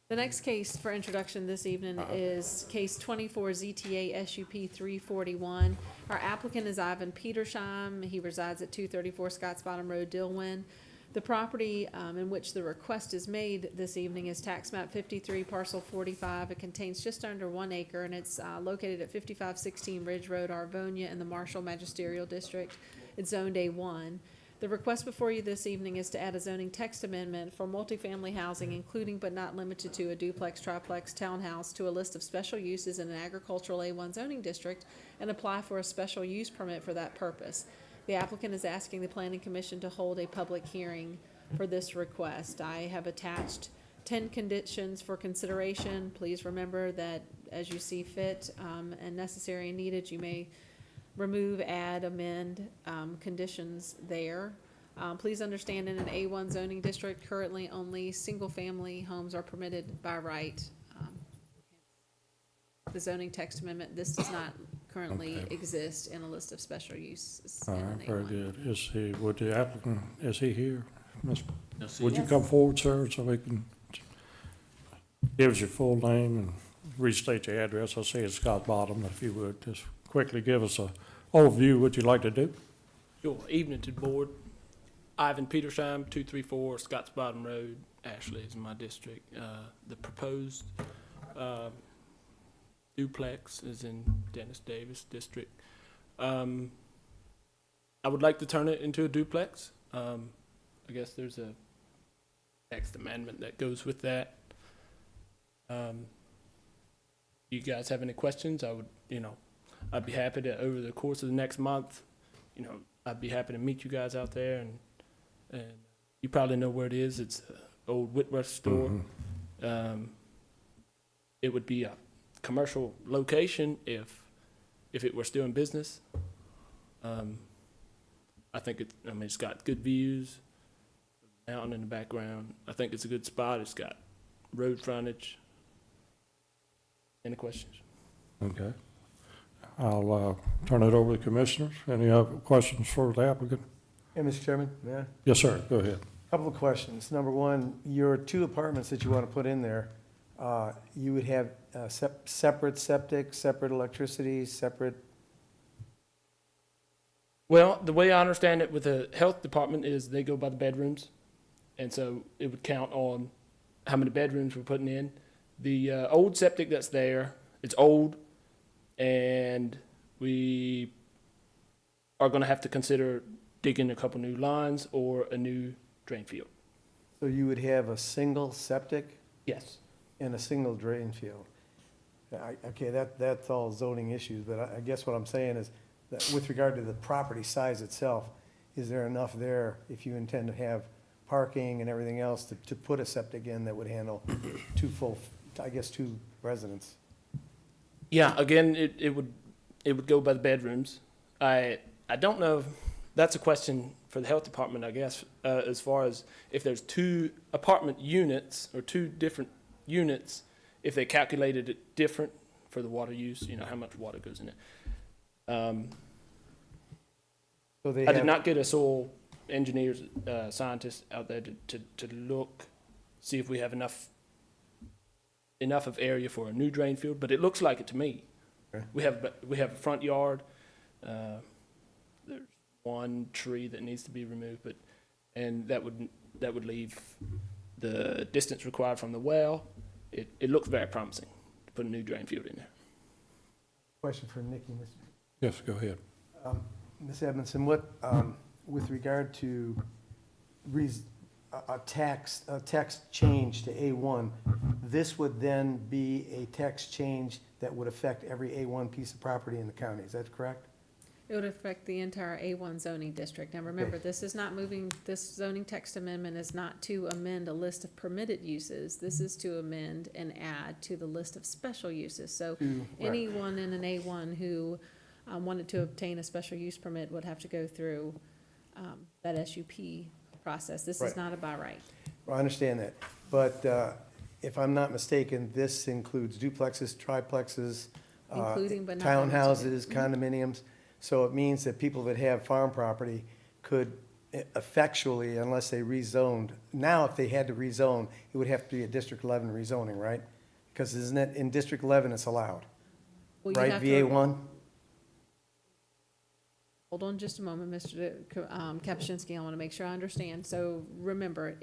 S4: The next case for introduction this evening is case 24 ZTA SUP 341. Our applicant is Ivan Petersheim. He resides at 234 Scotts Bottom Road, Dillwyn. The property in which the request is made this evening is tax map 53, parcel 45. It contains just under 1 acre, and it's located at 5516 Ridge Road, Arvonia, in the Marshall Magisterial District. It's zoned A1. The request before you this evening is to add a zoning text amendment for multifamily housing, including but not limited to a duplex, triplex, townhouse, to a list of special uses in an agricultural A1 zoning district, and apply for a special use permit for that purpose. The applicant is asking the Planning Commission to hold a public hearing for this request. I have attached 10 conditions for consideration. Please remember that as you see fit and necessary and needed, you may remove, add, amend conditions there. Please understand, in an A1 zoning district, currently only single-family homes are permitted by right. The zoning text amendment, this does not currently
S1: Okay.
S4: exist in a list of special uses
S1: All
S4: in
S1: right,
S4: an
S1: very
S4: A1.
S1: good. Would the applicant, is he here?
S7: Yes,
S1: Would you come forward, sir, so we can give us your full name and restate your address? I see it's Scott Bottom, if you would, just quickly give us a overview of what you'd like to do.
S13: Sure. Evening to the board. Ivan Petersheim, 234 Scotts Bottom Road, Ashley is my district. The proposed duplex is in Dennis Davis District. I would like to turn it into a duplex. I guess there's a text amendment that goes with that. You guys have any questions? I'd be happy to, over the course of the next month, I'd be happy to meet you guys out there, and you probably know where it is. It's the old Whitworth store. It would be a commercial location if it were still in business. I think it's got good views, mountain in the background. I think it's a good spot. It's got road frontage. Any questions?
S1: Okay. I'll turn it over to the commissioners. Any other questions for the applicant?
S3: Hey, Mr. Chairman, may I?
S1: Yes, sir, go ahead.
S3: Couple of questions. Number one, your 2 apartments that you want to put in there, you would have separate septic, separate electricity, separate,
S13: Well, the way I understand it with the health department is they go by the bedrooms, And so it would count on how many bedrooms we're putting in. The old septic that's there, it's old, and we are going to have to consider digging a couple new lines or a new drain field.
S3: So you would have a single septic
S13: Yes.
S3: and a single drain field? Okay, that's all zoning issues, but I guess what I'm saying is that with regard to the property size itself, is there enough there if you intend to have parking and everything else to put a septic in that would handle two residents?
S13: Yeah, again, it would go by the bedrooms. I don't know, that's a question for the health department, I guess, as far as if there's two apartment units or two different units, if they calculated it different for the water use, how much water goes in it.
S3: So they
S13: I did
S3: have,
S13: not get a soil engineers, scientist out there to look, see if we have enough of area for a new drain field, but it looks like it to me.
S3: Okay.
S13: We have a front yard. There's one tree that needs to be removed, and that would leave the distance required from the well. It looks very promising to put a new drain field in there.
S3: question for Nikki, Mr.
S1: Yes, go ahead.
S3: Ms. Edmondson, what, with regard to a text change to A1, this would then be a text change that would affect every A1 piece of property in the county, is that correct?
S4: It would affect the entire A1 zoning district. Now, remember, this is not moving, this zoning text amendment is not to amend a list of permitted uses. This is to amend and add to the list of special uses. So anyone in an A1 who wanted to obtain a special use permit would have to go through that SUP process. This is not a by right.
S3: Well, I understand that, but if I'm not mistaken, this includes duplexes, triplexes,
S4: Including but not limited
S3: townhouses, condominiums. So it means that people that have farm property could effectually, unless they rezoned, now if they had to rezone, it would have to be a District 11 rezoning, right? Because isn't it, in District 11, it's allowed,
S4: Well, you
S3: right,
S4: have to-
S3: VA1?
S4: Hold on just a moment, Mr. Kapuscinski, I want to make sure I understand. So remember,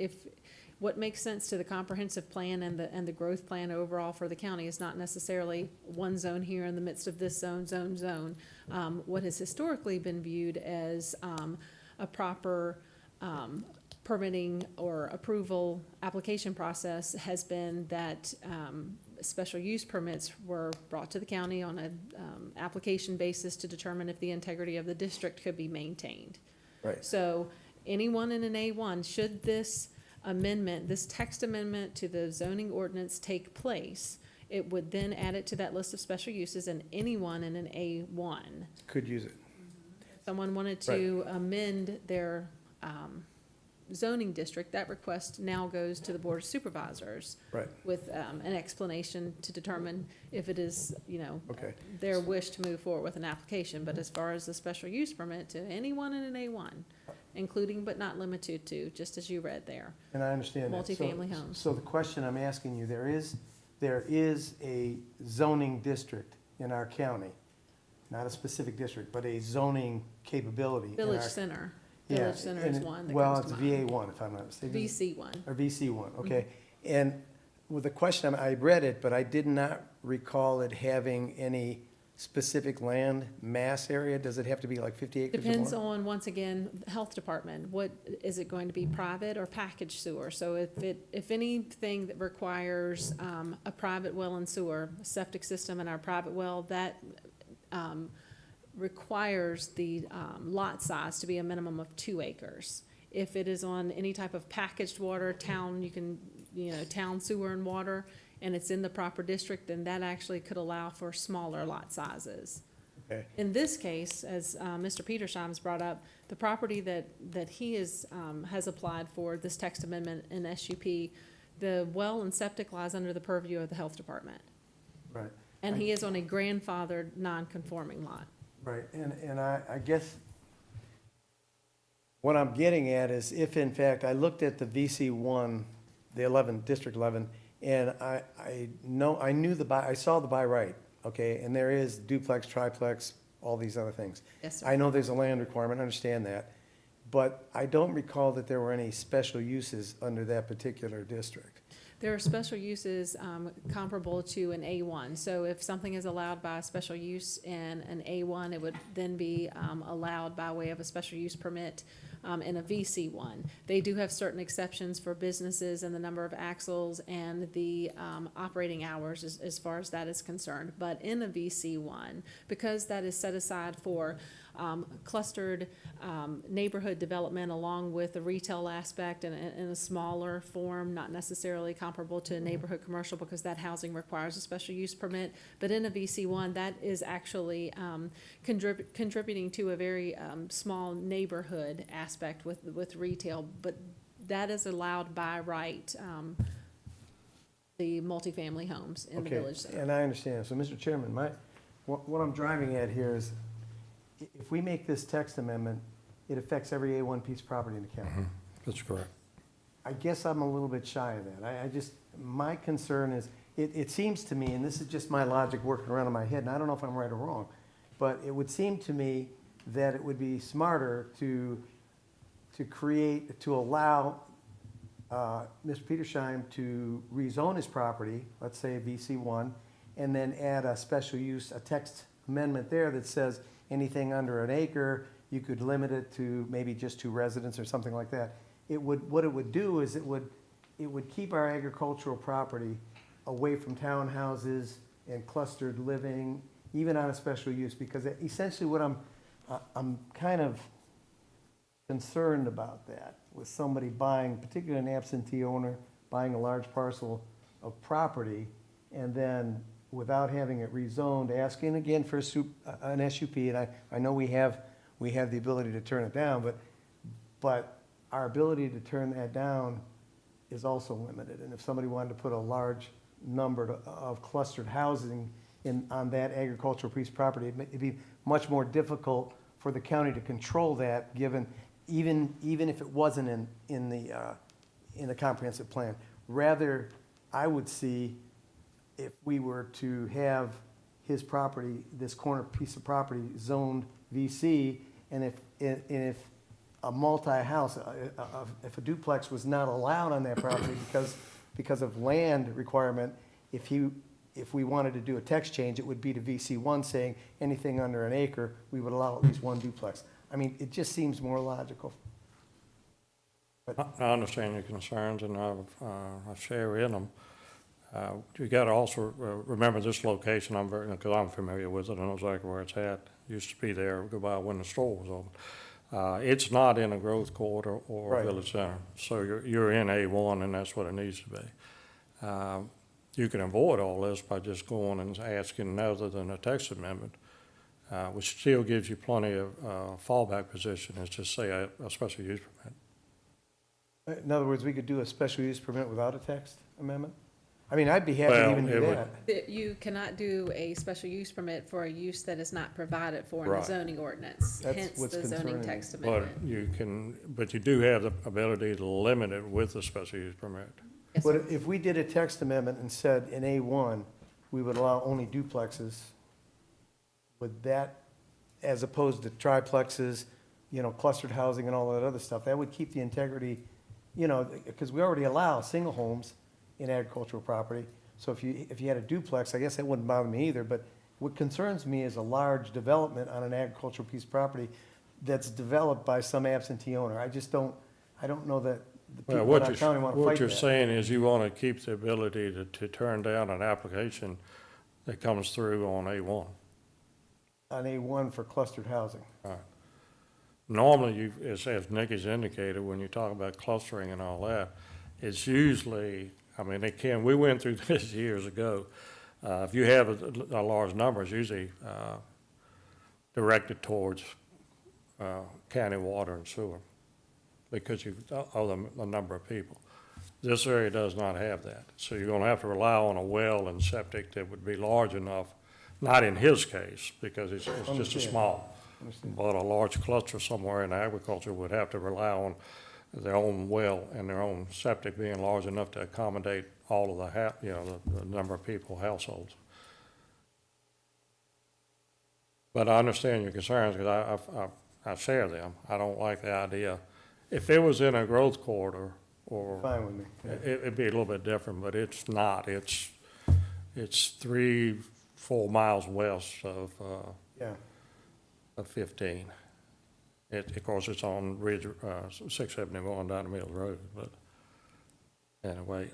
S4: what makes sense to the comprehensive plan and the growth plan overall for the county is not necessarily one zone here in the midst of this zone. What has historically been viewed as a proper permitting or approval application process has been that special use permits were brought to the county on an application basis to determine if the integrity of the district could be maintained.
S3: Right.
S4: So anyone in an A1, should this amendment, this text amendment to the zoning ordinance take place, it would then add it to that list of special uses, and anyone in an A1,
S3: Could use it.
S4: someone wanted to amend their zoning district, that request now goes to the Board of Supervisors
S3: Right.
S4: with an explanation to determine if it is,
S3: Okay.
S4: their wish to move forward with an application. But as far as the special use permit to anyone in an A1, including but not limited to, just as you read there.
S3: And I understand that.
S4: Multifamily homes.
S3: So the question I'm asking you, there is a zoning district in our county, not a specific district, but a zoning capability. in
S4: Village
S3: our-
S4: Center.
S3: Yeah,
S4: Village Center is
S3: and
S4: one that
S3: well,
S4: comes to
S3: it's
S4: mind.
S3: VA1, if I'm not mistaken.
S4: VC1.
S3: Or VC1, okay. And with the question, I read it, but I did not recall it having any specific land mass area. Does it have to be like 50 acres or more?
S4: Depends on, once again, the health department. What, is it going to be private or packaged sewer? So if anything that requires a private well and sewer, septic system and our private well, that requires the lot size to be a minimum of 2 acres. If it is on any type of packaged water, town sewer and water, and it's in the proper district, then that actually could allow for smaller lot sizes.
S3: Okay.
S4: In this case, as Mr. Petersheim's brought up, the property that he has applied for this text amendment in SUP, the well and septic lies under the purview of the health department.
S3: Right.
S4: And he is on a grandfathered, non-conforming lot.
S3: Right, and I guess what I'm getting at is if in fact, I looked at the VC1, the 11, District 11, and I saw the by right, okay, and there is duplex, triplex, all these other things.
S4: Yes, sir.
S3: I know there's a land requirement, I understand that, but I don't recall that there were any special uses under that particular district.
S4: There are special uses comparable to an A1. So if something is allowed by a special use in an A1, it would then be allowed by way of a special use permit in a VC1. They do have certain exceptions for businesses and the number of axles and the operating hours as far as that is concerned. But in a VC1, because that is set aside for clustered neighborhood development along with the retail aspect in a smaller form, not necessarily comparable to a neighborhood commercial because that housing requires a special use permit. But in a VC1, that is actually contributing to a very small neighborhood aspect with retail, but that is allowed by right, the multifamily homes in the village center.
S3: And I understand. So, Mr. Chairman, what I'm driving at here is, if we make this text amendment, it affects every A1 piece of property in the county.
S1: That's correct.
S3: I guess I'm a little bit shy of that. My concern is, it seems to me, and this is just my logic working around in my head, and I don't know if I'm right or wrong, but it would seem to me that it would be smarter to allow Mr. Petersheim to rezone his property, let's say VC1, and then add a special use, a text amendment there that says anything under an acre, you could limit it to maybe just 2 residents or something like that. What it would do is it would keep our agricultural property away from townhouses and clustered living, even on a special use, because essentially what I'm kind of concerned about that, with somebody buying, particularly an absentee owner, buying a large parcel of property, and then without having it rezoned, asking again for an SUP, and I know we have the ability to turn it down, but our ability to turn that down is also limited. And if somebody wanted to put a large number of clustered housing on that agricultural piece of property, it'd be much more difficult for the county to control that, given, even if it wasn't in the comprehensive plan. Rather, I would see, if we were to have his property, this corner piece of property zoned VC, and if a multi-house, if a duplex was not allowed on that property because of land requirement, if we wanted to do a text change, it would be to VC1 saying anything under an acre, we would allow at least 1 duplex. I mean, it just seems more logical.
S1: I understand your concerns, and I share in them. You got to also remember this location. Because I'm familiar with it. I know exactly where it's at. Used to be there. Go by when the store was open. It's not in a growth corridor or
S3: Right.
S1: village center, so you're in A1, and that's what it needs to be. You can avoid all this by just going and asking other than a text amendment, which still gives you plenty of fallback position. Is just say a special use permit.
S3: In other words, we could do a special use permit without a text amendment? I mean, I'd be happy to even do that.
S4: You cannot do a special use permit for a use that is not provided for in the
S1: Right.
S4: zoning ordinance,
S3: That's
S4: hence
S3: what's
S4: the zoning
S3: concerning me.
S4: text
S1: But
S4: amendment.
S1: but you do have the ability to limit it with a special use permit.
S4: Yes,
S3: But
S4: sir.
S3: if we did a text amendment and said in A1, we would allow only duplexes, would that, as opposed to triplexes, clustered housing and all that other stuff, that would keep the integrity, because we already allow single homes in agricultural property. So if you had a duplex, I guess that wouldn't bother me either, but what concerns me is a large development on an agricultural piece of property that's developed by some absentee owner. I don't know that the
S1: Well,
S3: people in our county want to fight
S1: what you're
S3: that.
S1: saying is you want to keep the ability to turn down an application that comes through on A1.
S3: On A1 for clustered housing.
S1: Normally, as Nick has indicated, when you talk about clustering and all that, it's usually, we went through this years ago. If you have a large number, it's usually directed towards county water and sewer because of the number of people. This area does not have that. So you're going to have to rely on a well and septic that would be large enough, not in his case, because it's just a
S3: Understand.
S1: small. But a large cluster somewhere in agriculture would have to rely on their own well and their own septic being large enough to accommodate all of the number of people, households. But I understand your concerns, because I share them. I don't like the idea. If it was in a growth corridor, or,
S3: Fine with me.
S1: it'd be a little bit different, but it's not. It's 3-4 miles west
S3: Yeah,
S1: of 15. Of course, it's on Ridge, 671 down the middle of the road, but anyway,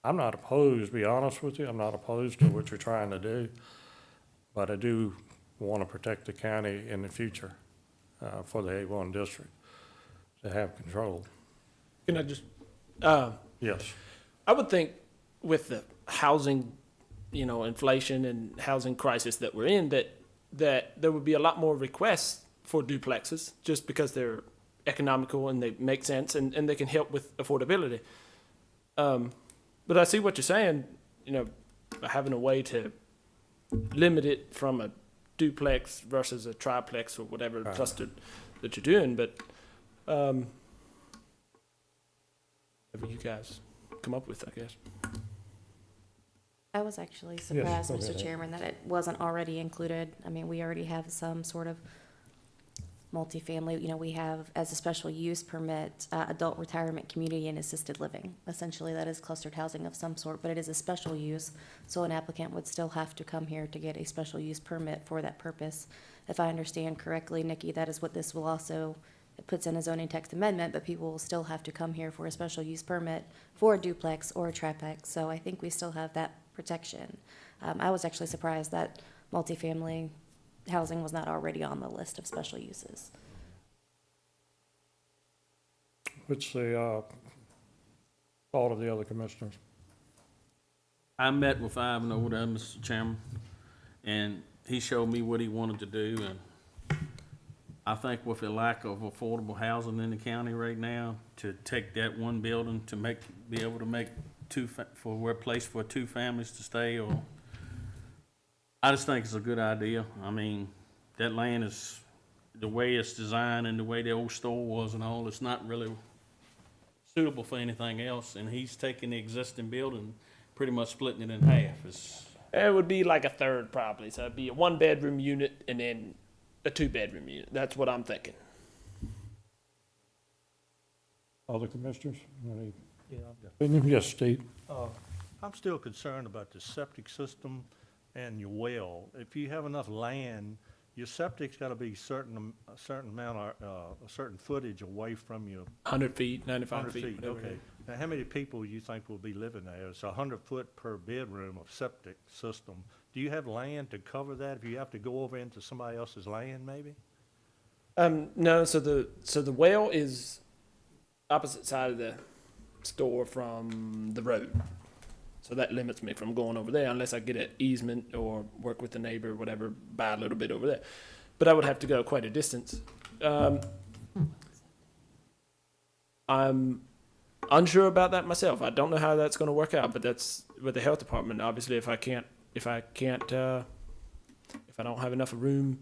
S1: I'm not opposed, to be honest with you, I'm not opposed to what you're trying to do, but I do want to protect the county in the future, for the A1 district, to have control.
S13: Can I just,
S1: Yes.
S13: I would think with the housing, inflation and housing crisis that we're in, that there would be a lot more requests for duplexes just because they're economical and they make sense and they can help with affordability. But I see what you're saying, having a way to limit it from a duplex versus a triplex or whatever cluster that you're doing, but whatever you guys come up with, I guess.
S6: I was actually surprised,
S1: go
S6: Mr.
S1: ahead.
S6: Chairman, that it wasn't already included. I mean, we already have some sort of multifamily, we have as a special use permit, adult retirement community and assisted living. Essentially, that is clustered housing of some sort, but it is a special use, so an applicant would still have to come here to get a special use permit for that purpose. If I understand correctly, Nikki, that is what this will also, it puts in a zoning text amendment, but people will still have to come here for a special use permit for a duplex or a triplex, so I think we still have that protection. I was actually surprised that multifamily housing was not already on the list of special uses.
S1: What's the thought of the other commissioners?
S7: I met with Ivan over there, Mr. Chairman, and he showed me what he wanted to do, and I think with the lack of affordable housing in the county right now, to take that one building to be able to make a place for two families to stay, or I just think it's a good idea. I mean, that land is, the way it's designed and the way the old store was and all, it's not really suitable for anything else, and he's taking the existing building, pretty much splitting it in half.
S13: It would be like a third probably, so it'd be a 1-bedroom unit and then a 2-bedroom unit. That's what I'm thinking.
S1: Other commissioners? Any
S14: Yeah,
S1: opinion? Yes, Steve?
S14: I'm still concerned about the septic system and your well. If you have enough land, your septic's gotta be a certain amount, a certain footage away from your
S13: 100 feet, 95
S14: 100
S13: feet,
S14: feet.
S13: whatever it
S14: Okay.
S13: is.
S14: Now, how many people you think will be living there? It's 100 foot per bedroom of septic system. Do you have land to cover that if you have to go over into somebody else's land, maybe?
S13: No, so the well is opposite side of the store from the road. So that limits me from going over there unless I get an easement or work with the neighbor or whatever, buy a little bit over there. But I would have to go quite a distance. I'm unsure about that myself. I don't know how that's going to work out, but that's with the health department. Obviously, if I don't have enough room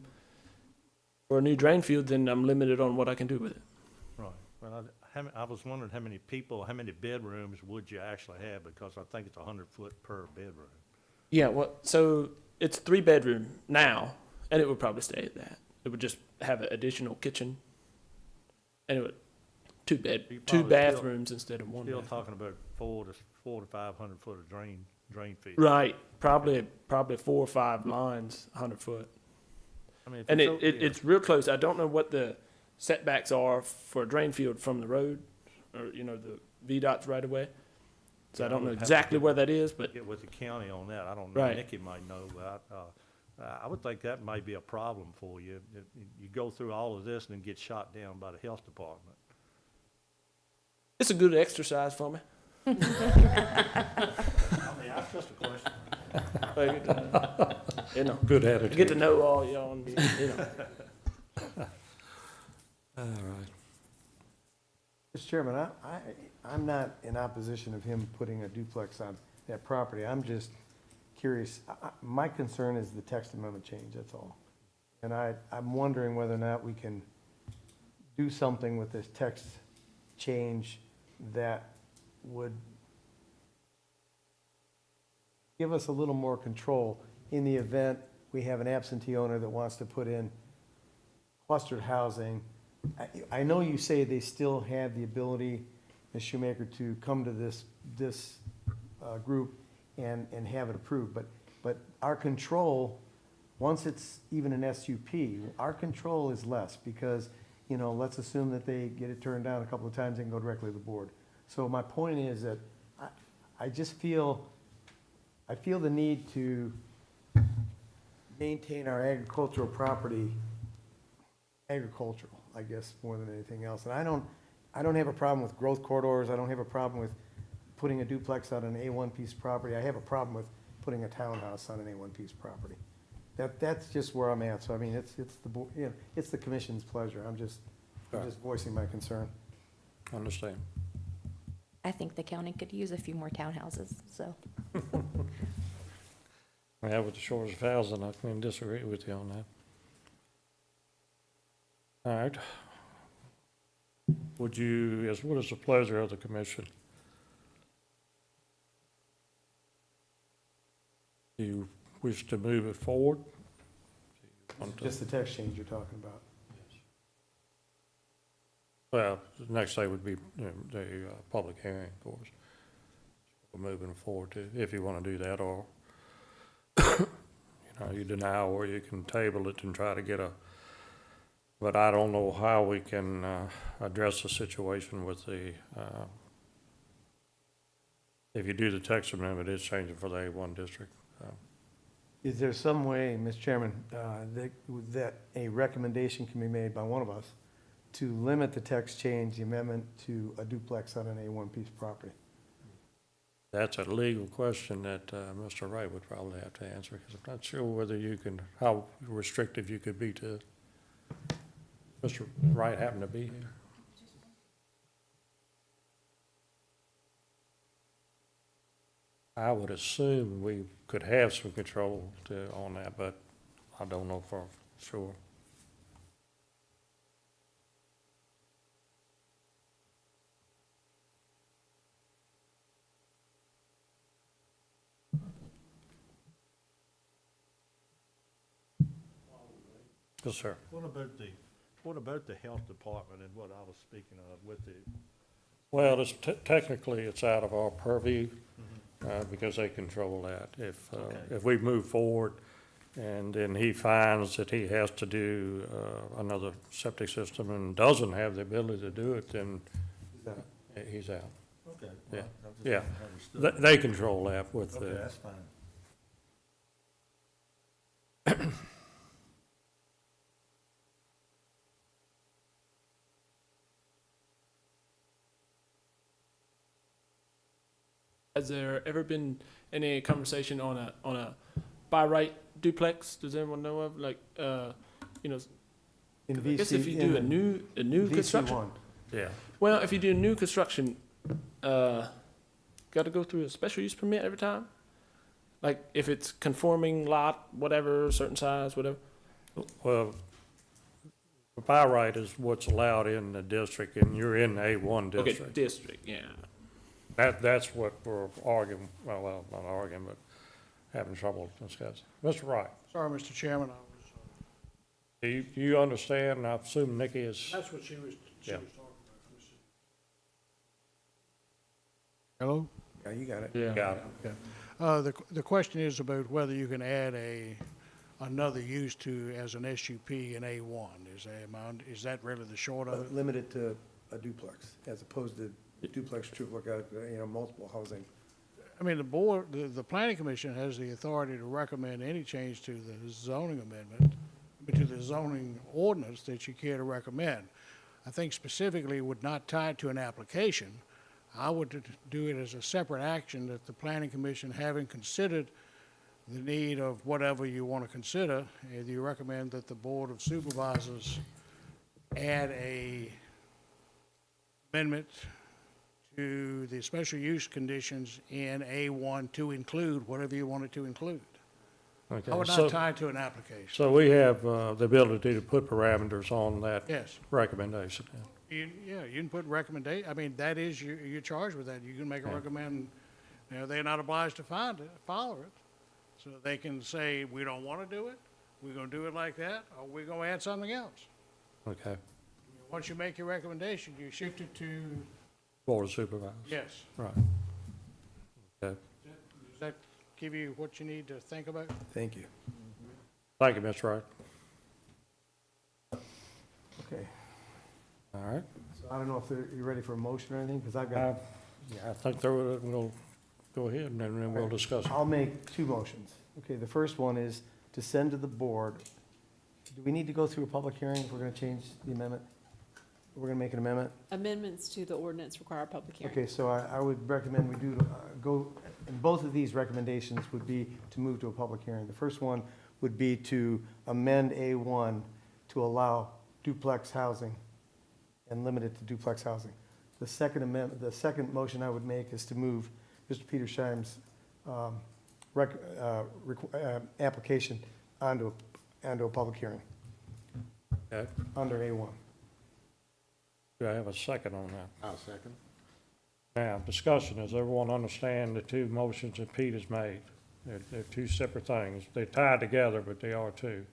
S13: for a new drain field, then I'm limited on what I can do with it.
S14: Right. Well, I was wondering how many bedrooms would you actually have? Because I think it's 100 foot per bedroom.
S13: Yeah, well, so it's 3-bedroom now, and it would probably stay at that. It would just have an additional kitchen, and it would two
S14: probably
S13: bathrooms instead of one.
S14: Still
S13: bathroom.
S14: talking about 400 to 500 foot of drain field.
S13: Right, probably 4 or 5 lines, 100 foot,
S14: I mean, if
S13: and
S14: it's
S13: it's real close. I don't know what the setbacks are for a drain field from the road, or the VDOT's right away. So
S14: Yeah,
S13: I don't
S14: I
S13: know
S14: would have to
S13: exactly
S14: get
S13: where that is, but
S14: get with the county on that. I don't know.
S13: Right.
S14: Nikki might know, but I would think that might be a problem for you. You go through all of this and then get shot down by the health department.
S13: it's a good exercise for me.
S14: I mean, that's just a question.
S1: Good
S13: I
S1: attitude.
S13: get to know all y'all. And,
S1: All right.
S3: Mr. Chairman, I'm not in opposition of him putting a duplex on that property. I'm just curious. My concern is the text amendment change, that's all. And I'm wondering whether or not we can do something with this text change that would give us a little more control in the event we have an absentee owner that wants to put in clustered housing. I know you say they still have the ability, Ms. Shoemaker, to come to this group and have it approved, but our control, once it's even an SUP, our control is less, because, you know, let's assume that they get it turned down a couple of times and go directly to the board. So my point is that I just feel, I feel the need to maintain our agricultural property, agricultural, I guess, more than anything else. And I don't have a problem with growth corridors, I don't have a problem with putting a duplex on an A1 piece of property, I have a problem with putting a townhouse on an A1 piece of property. That's just where I'm at, so I mean, it's it's the commission's pleasure, I'm just voicing my concern.
S1: Understand.
S6: I think the county could use a few more townhouses, so.
S1: Yeah, with the shortage of housing, I can disagree with you on that. All right. What is the pleasure of the commission? Do you wish to move it forward?
S3: Just the text change you're talking about.
S1: Well, the next day would be the public hearing, of course. We're moving forward to, if you want to do that, or, you deny, or you can table it and try to get but I don't know how we can address the situation with if you do the text amendment, it's changing for the A1 district.
S3: Is there some way, Mr. Chairman, that a recommendation can be made by one of us to limit the text change, the amendment, to a duplex on an A1 piece of property?
S1: That's a legal question that Mr. Wright would probably have to answer, because I'm not sure whether you can, how restrictive you could be to. Mr. Wright happened to be here. I would assume we could have some control on that, but I don't know for sure. Yes, sir.
S14: What about the health department and what I was speaking of with the,
S1: Well, technically, it's out of our purview, because they control that. If we move forward and then he finds that he has to do another septic system and doesn't have the ability to do it, then he's out.
S14: okay.
S1: Yeah.
S14: well, I just
S1: Yeah.
S14: understood.
S1: They control that with
S14: Okay,
S1: the,
S14: that's fine.
S13: Has there ever been any conversation on a by right duplex? Does anyone know of, like,
S3: In
S13: I guess
S3: VC,
S13: if you do a new construction?
S3: VC1.
S1: yeah.
S13: Well, if you do new construction, got to go through a special use permit every time? Like, if it's conforming lot, whatever, certain size, whatever?
S1: Well, by right is what's allowed in the district, and you're in the A1
S13: Okay,
S1: district.
S13: district, yeah.
S1: That's what we're arguing, well, not arguing, but having trouble discussing. Mr. Wright,
S12: Sorry, Mr. Chairman,
S1: do you understand, and I assume Nikki is,
S12: that's what she was
S1: Yeah.
S12: talking about. Hello?
S3: Yeah, you got it.
S13: Yeah.
S1: got it.
S12: The question is about whether you can add another use to, as an SUP in A1. Is that really the short of it?
S3: Limited to a duplex, as opposed to duplex, triplex, multiple housing.
S12: I mean, the planning commission has the authority to recommend any change to the zoning amendment, to the zoning ordinance that you care to recommend. I think specifically would not tie it to an application. I would do it as a separate action that the planning commission, having considered the need of whatever you want to consider, you recommend that the Board of Supervisors add a amendment to the special use conditions in A1 to include whatever you want it to include.
S1: Okay,
S12: I would not tie it to an application.
S1: so we have the ability to put parameters on that
S12: Yes.
S1: recommendation.
S12: You can put I mean, that is, you're charged with that. You can make a recommend, they're not obliged to follow it. So they can say, we don't want to do it, we're going to do it like that, or we're going to add something else.
S1: Okay,
S15: Once you make your recommendation, you shift it to,
S1: Board of Supervisors.
S15: yes.
S1: Right. Okay,
S15: Does that give you what you need to think about?
S3: Thank you.
S1: thank you, Ms. Wright.
S3: Okay,
S1: All right.
S3: so I don't know if you're ready for a motion or anything, because I've got,
S1: Yeah, I think we'll go ahead and then we'll discuss it.
S3: I'll make two motions. Okay, the first one is to send to the board. Do we need to go through a public hearing if we're gonna change the amendment? We're gonna make an amendment?
S4: Amendments to the ordinance require a public hearing.
S3: Okay, so I would recommend we do, go, and both of these recommendations would be to move to a public hearing. The first one would be to amend A1 to allow duplex housing and limit it to duplex housing. The second amendment, the second motion I would make is to move Mr. Petersheim's application onto a public hearing,
S1: Okay,
S3: under A1.
S1: do I have a second on that?
S8: I'll second.
S1: Now, discussion, does everyone understand the two motions that Pete has made? They're two separate things. They're tied together, but they are two.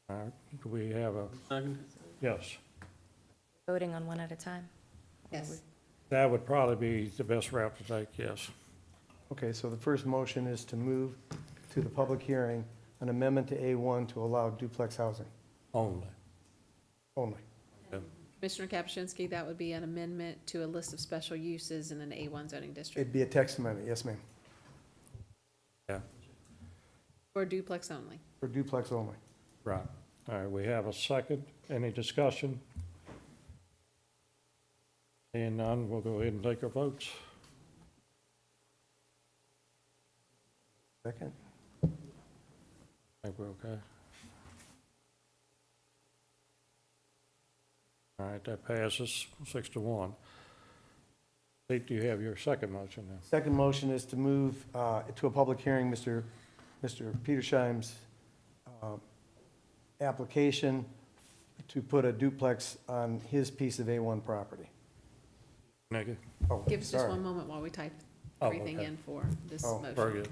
S1: All right, do we have a,
S7: Second?
S1: yes,
S6: Voting on one at a time?
S4: Yes.
S1: that would probably be the best route to take, yes.
S3: Okay, so the first motion is to move to the public hearing an amendment to A1 to allow duplex housing
S1: Only.
S3: only.
S4: Commissioner Kapuscinski, that would be an amendment to a list of special uses in an A1 zoning district,
S3: It'd be a text amendment, yes, ma'am,
S1: Yeah,
S4: or duplex only.
S3: for duplex only.
S1: right. All right, we have a second. Any discussion? Seeing none, we'll go ahead and take our votes.
S3: Second?
S1: I think we're okay. All right, that passes 6-1. Pete, do you have your second motion now?
S3: Second motion is to move to a public hearing, Mr. Petersheim's application to put a duplex on his piece of A1 property.
S1: Nikki?
S3: Oh,
S4: Give us just
S3: sorry.
S4: one moment while we type
S1: Oh,
S4: everything
S1: okay.
S4: in for this
S3: Oh,
S4: motion.
S1: Very good.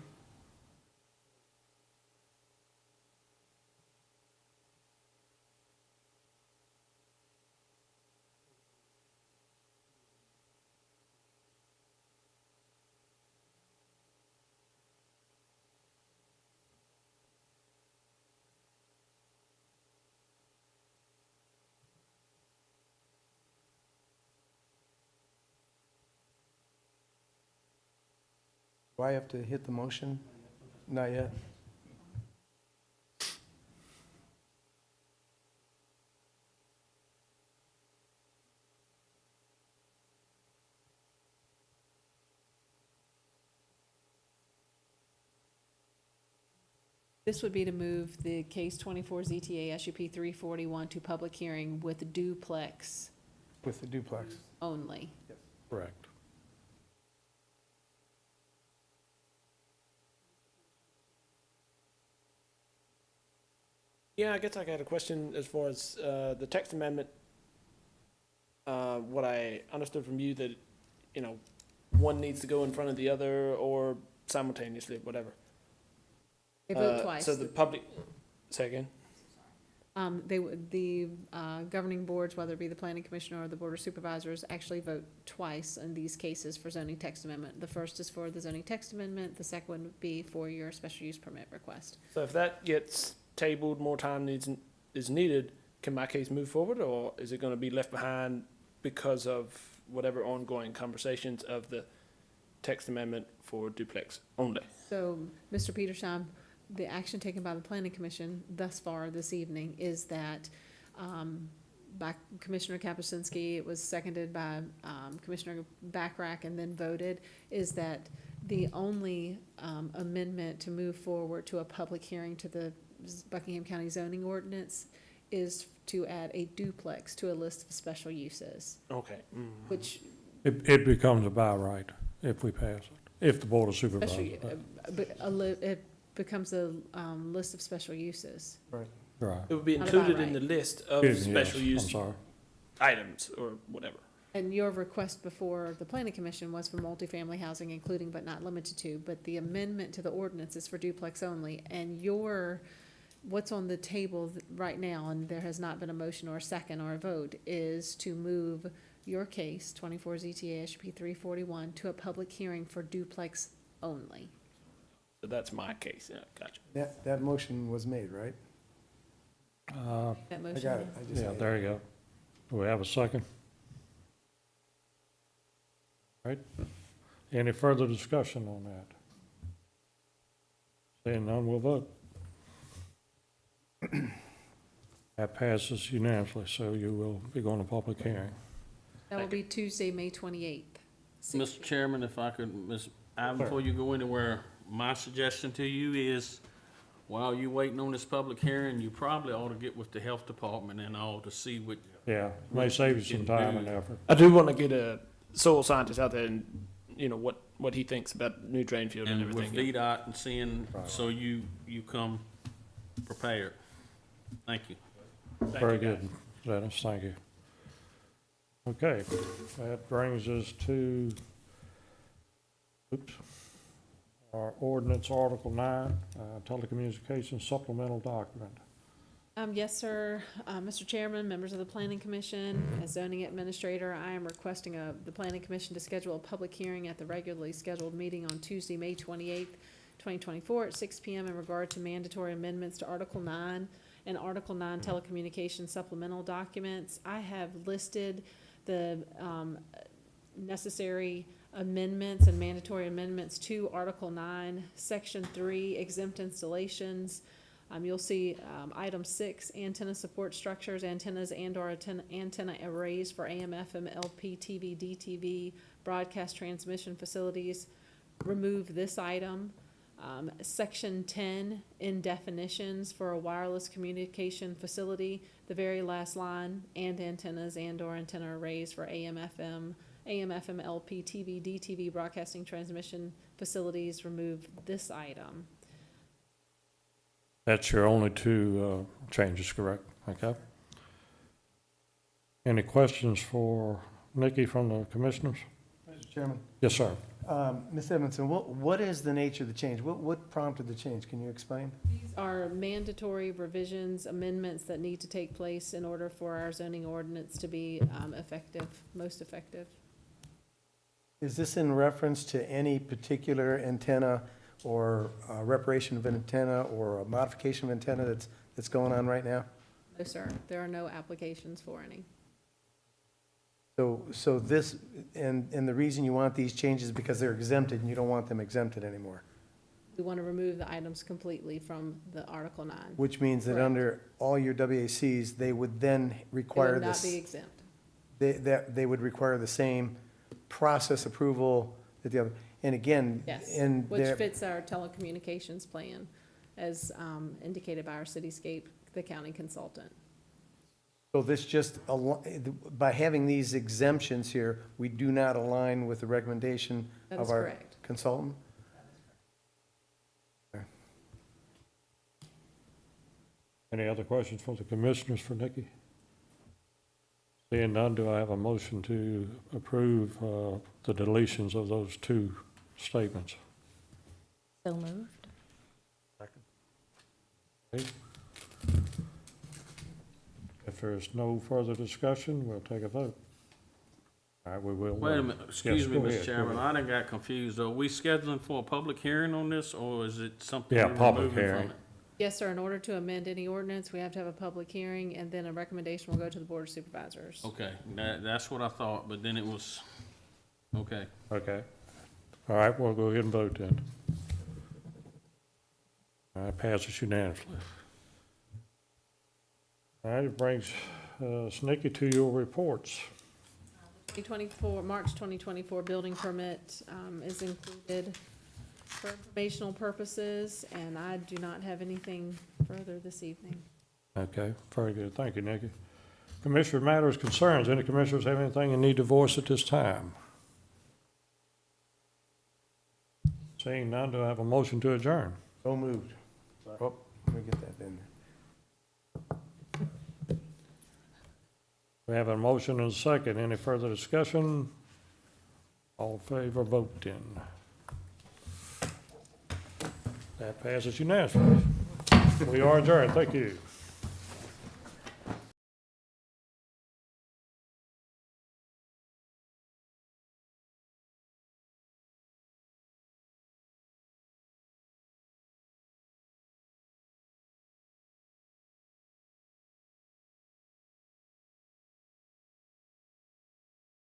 S3: Do I have to hit the motion? Not yet?
S4: This would be to move the case 24 ZTA SUP 341 to public hearing with duplex
S3: With the duplex?
S4: only.
S1: Correct.
S13: Yeah, I guess I got a question as far as the text amendment. What I understood from you that, you know, one needs to go in front of the other or simultaneously, whatever.
S4: They vote twice.
S13: So the public, say again?
S4: The governing boards, whether it be the planning commissioner or the board of supervisors, actually vote twice in these cases for zoning text amendment. The first is for the zoning text amendment, the second one would be for your special use permit request.
S13: So if that gets tabled, more time is needed, can my case move forward, or is it gonna be left behind because of whatever ongoing conversations of the text amendment for duplex only?
S4: So, Mr. Petersheim, the action taken by the planning commission thus far this evening is that, by Commissioner Kapuscinski, it was seconded by, Commissioner Backrack and then voted, is that the only, amendment to move forward to a public hearing to the Buckingham County zoning ordinance is to add a duplex to a list of special uses,
S13: Okay.
S4: which
S1: It becomes a by right if we pass it, if the Board of Supervisors.
S4: special, it becomes a, list of special uses.
S3: Right.
S1: Right.
S13: It would be
S4: Not about
S13: included in
S4: right.
S13: the list of
S1: Excuse me,
S13: special
S1: yes, I'm
S13: use
S1: sorry.
S13: items or whatever.
S4: And your request before the planning commission was for multifamily housing, including but not limited to, but the amendment to the ordinance is for duplex only. And what's on the table right now, and there has not been a motion or a second or a vote, is to move your case, 24 ZTA HP 341, to a public hearing for duplex only.
S13: So that's my case, yeah, gotcha.
S3: That motion was made, right?
S4: That
S3: I
S4: motion?
S3: got it. I just
S1: Yeah,
S3: made it.
S1: there you go. Do we have a second? All right. Any further discussion on that? Seeing none, we'll vote. That passes unanimously, so you will be going to public hearing.
S4: That will be Tuesday, May 28th.
S7: Mr. Chairman, if I could, Ms. Ivan, before you go anywhere, my suggestion to you is, while you're waiting on this public hearing, you probably ought to get with the health department and all to see what.
S1: Yeah, may save you some time and effort.
S13: I do want to get a soil scientist out there and, what he thinks about new drain field and
S7: And with
S13: everything.
S7: VDOT and seeing, so you come prepared. Thank you.
S1: Very good, Dennis, thank you. Okay, that brings us to, our ordinance Article 9, telecommunications supplemental document.
S4: Yes, sir. Mr. Chairman, members of the Planning Commission, as zoning administrator, I am requesting the Planning Commission to schedule a public hearing at the regularly scheduled meeting on Tuesday, May 28th, 2024 at 6 p.m. in regard to mandatory amendments to Article 9 and Article 9 telecommunications supplemental documents. I have listed the necessary amendments and mandatory amendments to Article 9, Section 3, exempt installations. You'll see item 6, antenna support structures, antennas and/or antenna arrays for AM, FM, LP, TV, DTV, broadcast transmission facilities. Remove this item. Section 10, in definitions for a wireless communication facility, the very last line, and antennas and/or antenna arrays for AM, FM, LP, TV, DTV, broadcasting transmission facilities. Remove this item.
S1: That's your only two changes, correct? Okay. Any questions for Nikki from the commissioners?
S3: Mr. Chairman,
S1: Yes, sir.
S3: Ms. Edmondson, what is the nature of the change? What prompted the change? Can you explain?
S4: These are mandatory revisions, amendments that need to take place in order for our zoning ordinance to be effective, most effective.
S3: Is this in reference to any particular antenna or reparation of an antenna or a modification of antenna that's going on right now?
S4: No, sir, there are no applications for any.
S3: So this, and the reason you want these changes is because they're exempted and you don't want them exempted anymore?
S4: We want to remove the items completely from the Article 9.
S3: Which means that
S4: Correct.
S3: under all your WACs, they would then
S4: They
S3: require
S4: would not
S3: this.
S4: be exempt.
S3: They would require the same process approval that the other, and again,
S4: Yes,
S3: and
S4: which
S3: there,
S4: fits our telecommunications plan as indicated by our cityscape, the county consultant.
S3: so this just, by having these exemptions here, we do not align with the recommendation
S4: That
S3: of
S4: is
S3: our
S4: correct.
S3: consultant?
S1: Any other questions from the commissioners for Nikki? Seeing none, do I have a motion to approve the deletions of those two statements?
S6: So moved.
S1: Okay. If there's no further discussion, we'll take a vote. All right, we will.
S7: Wait a minute, excuse me,
S1: go
S7: Mr.
S1: ahead, go
S7: Chairman,
S1: ahead.
S7: I done got confused. Are we scheduling for a public hearing on this, or is it something?
S1: Yeah,
S7: we're
S1: public
S7: removing from
S1: hearing.
S7: it?
S4: Yes, sir, in order to amend any ordinance, we have to have a public hearing, and then a recommendation will go to the Board of Supervisors.
S7: Okay, that's what I thought, but then it was, okay.
S1: Okay. All right, we'll go ahead and vote then. All right, passes unanimously. All right, it brings us, Nikki, to your reports.
S4: 2024, March 2024 building permit is included for informational purposes, and I do not have anything further this evening.
S1: Okay, very good. Thank you, Nikki. Commissioner matters, concerns. Any commissioners have anything you need to voice at this time? Seeing none, do I have a motion to adjourn?
S3: So moved. Oh, let me get that in there.
S1: We We have a motion and a second. Any further discussion? All in favor, vote then. That passes unanimously. We are adjourned. Thank you.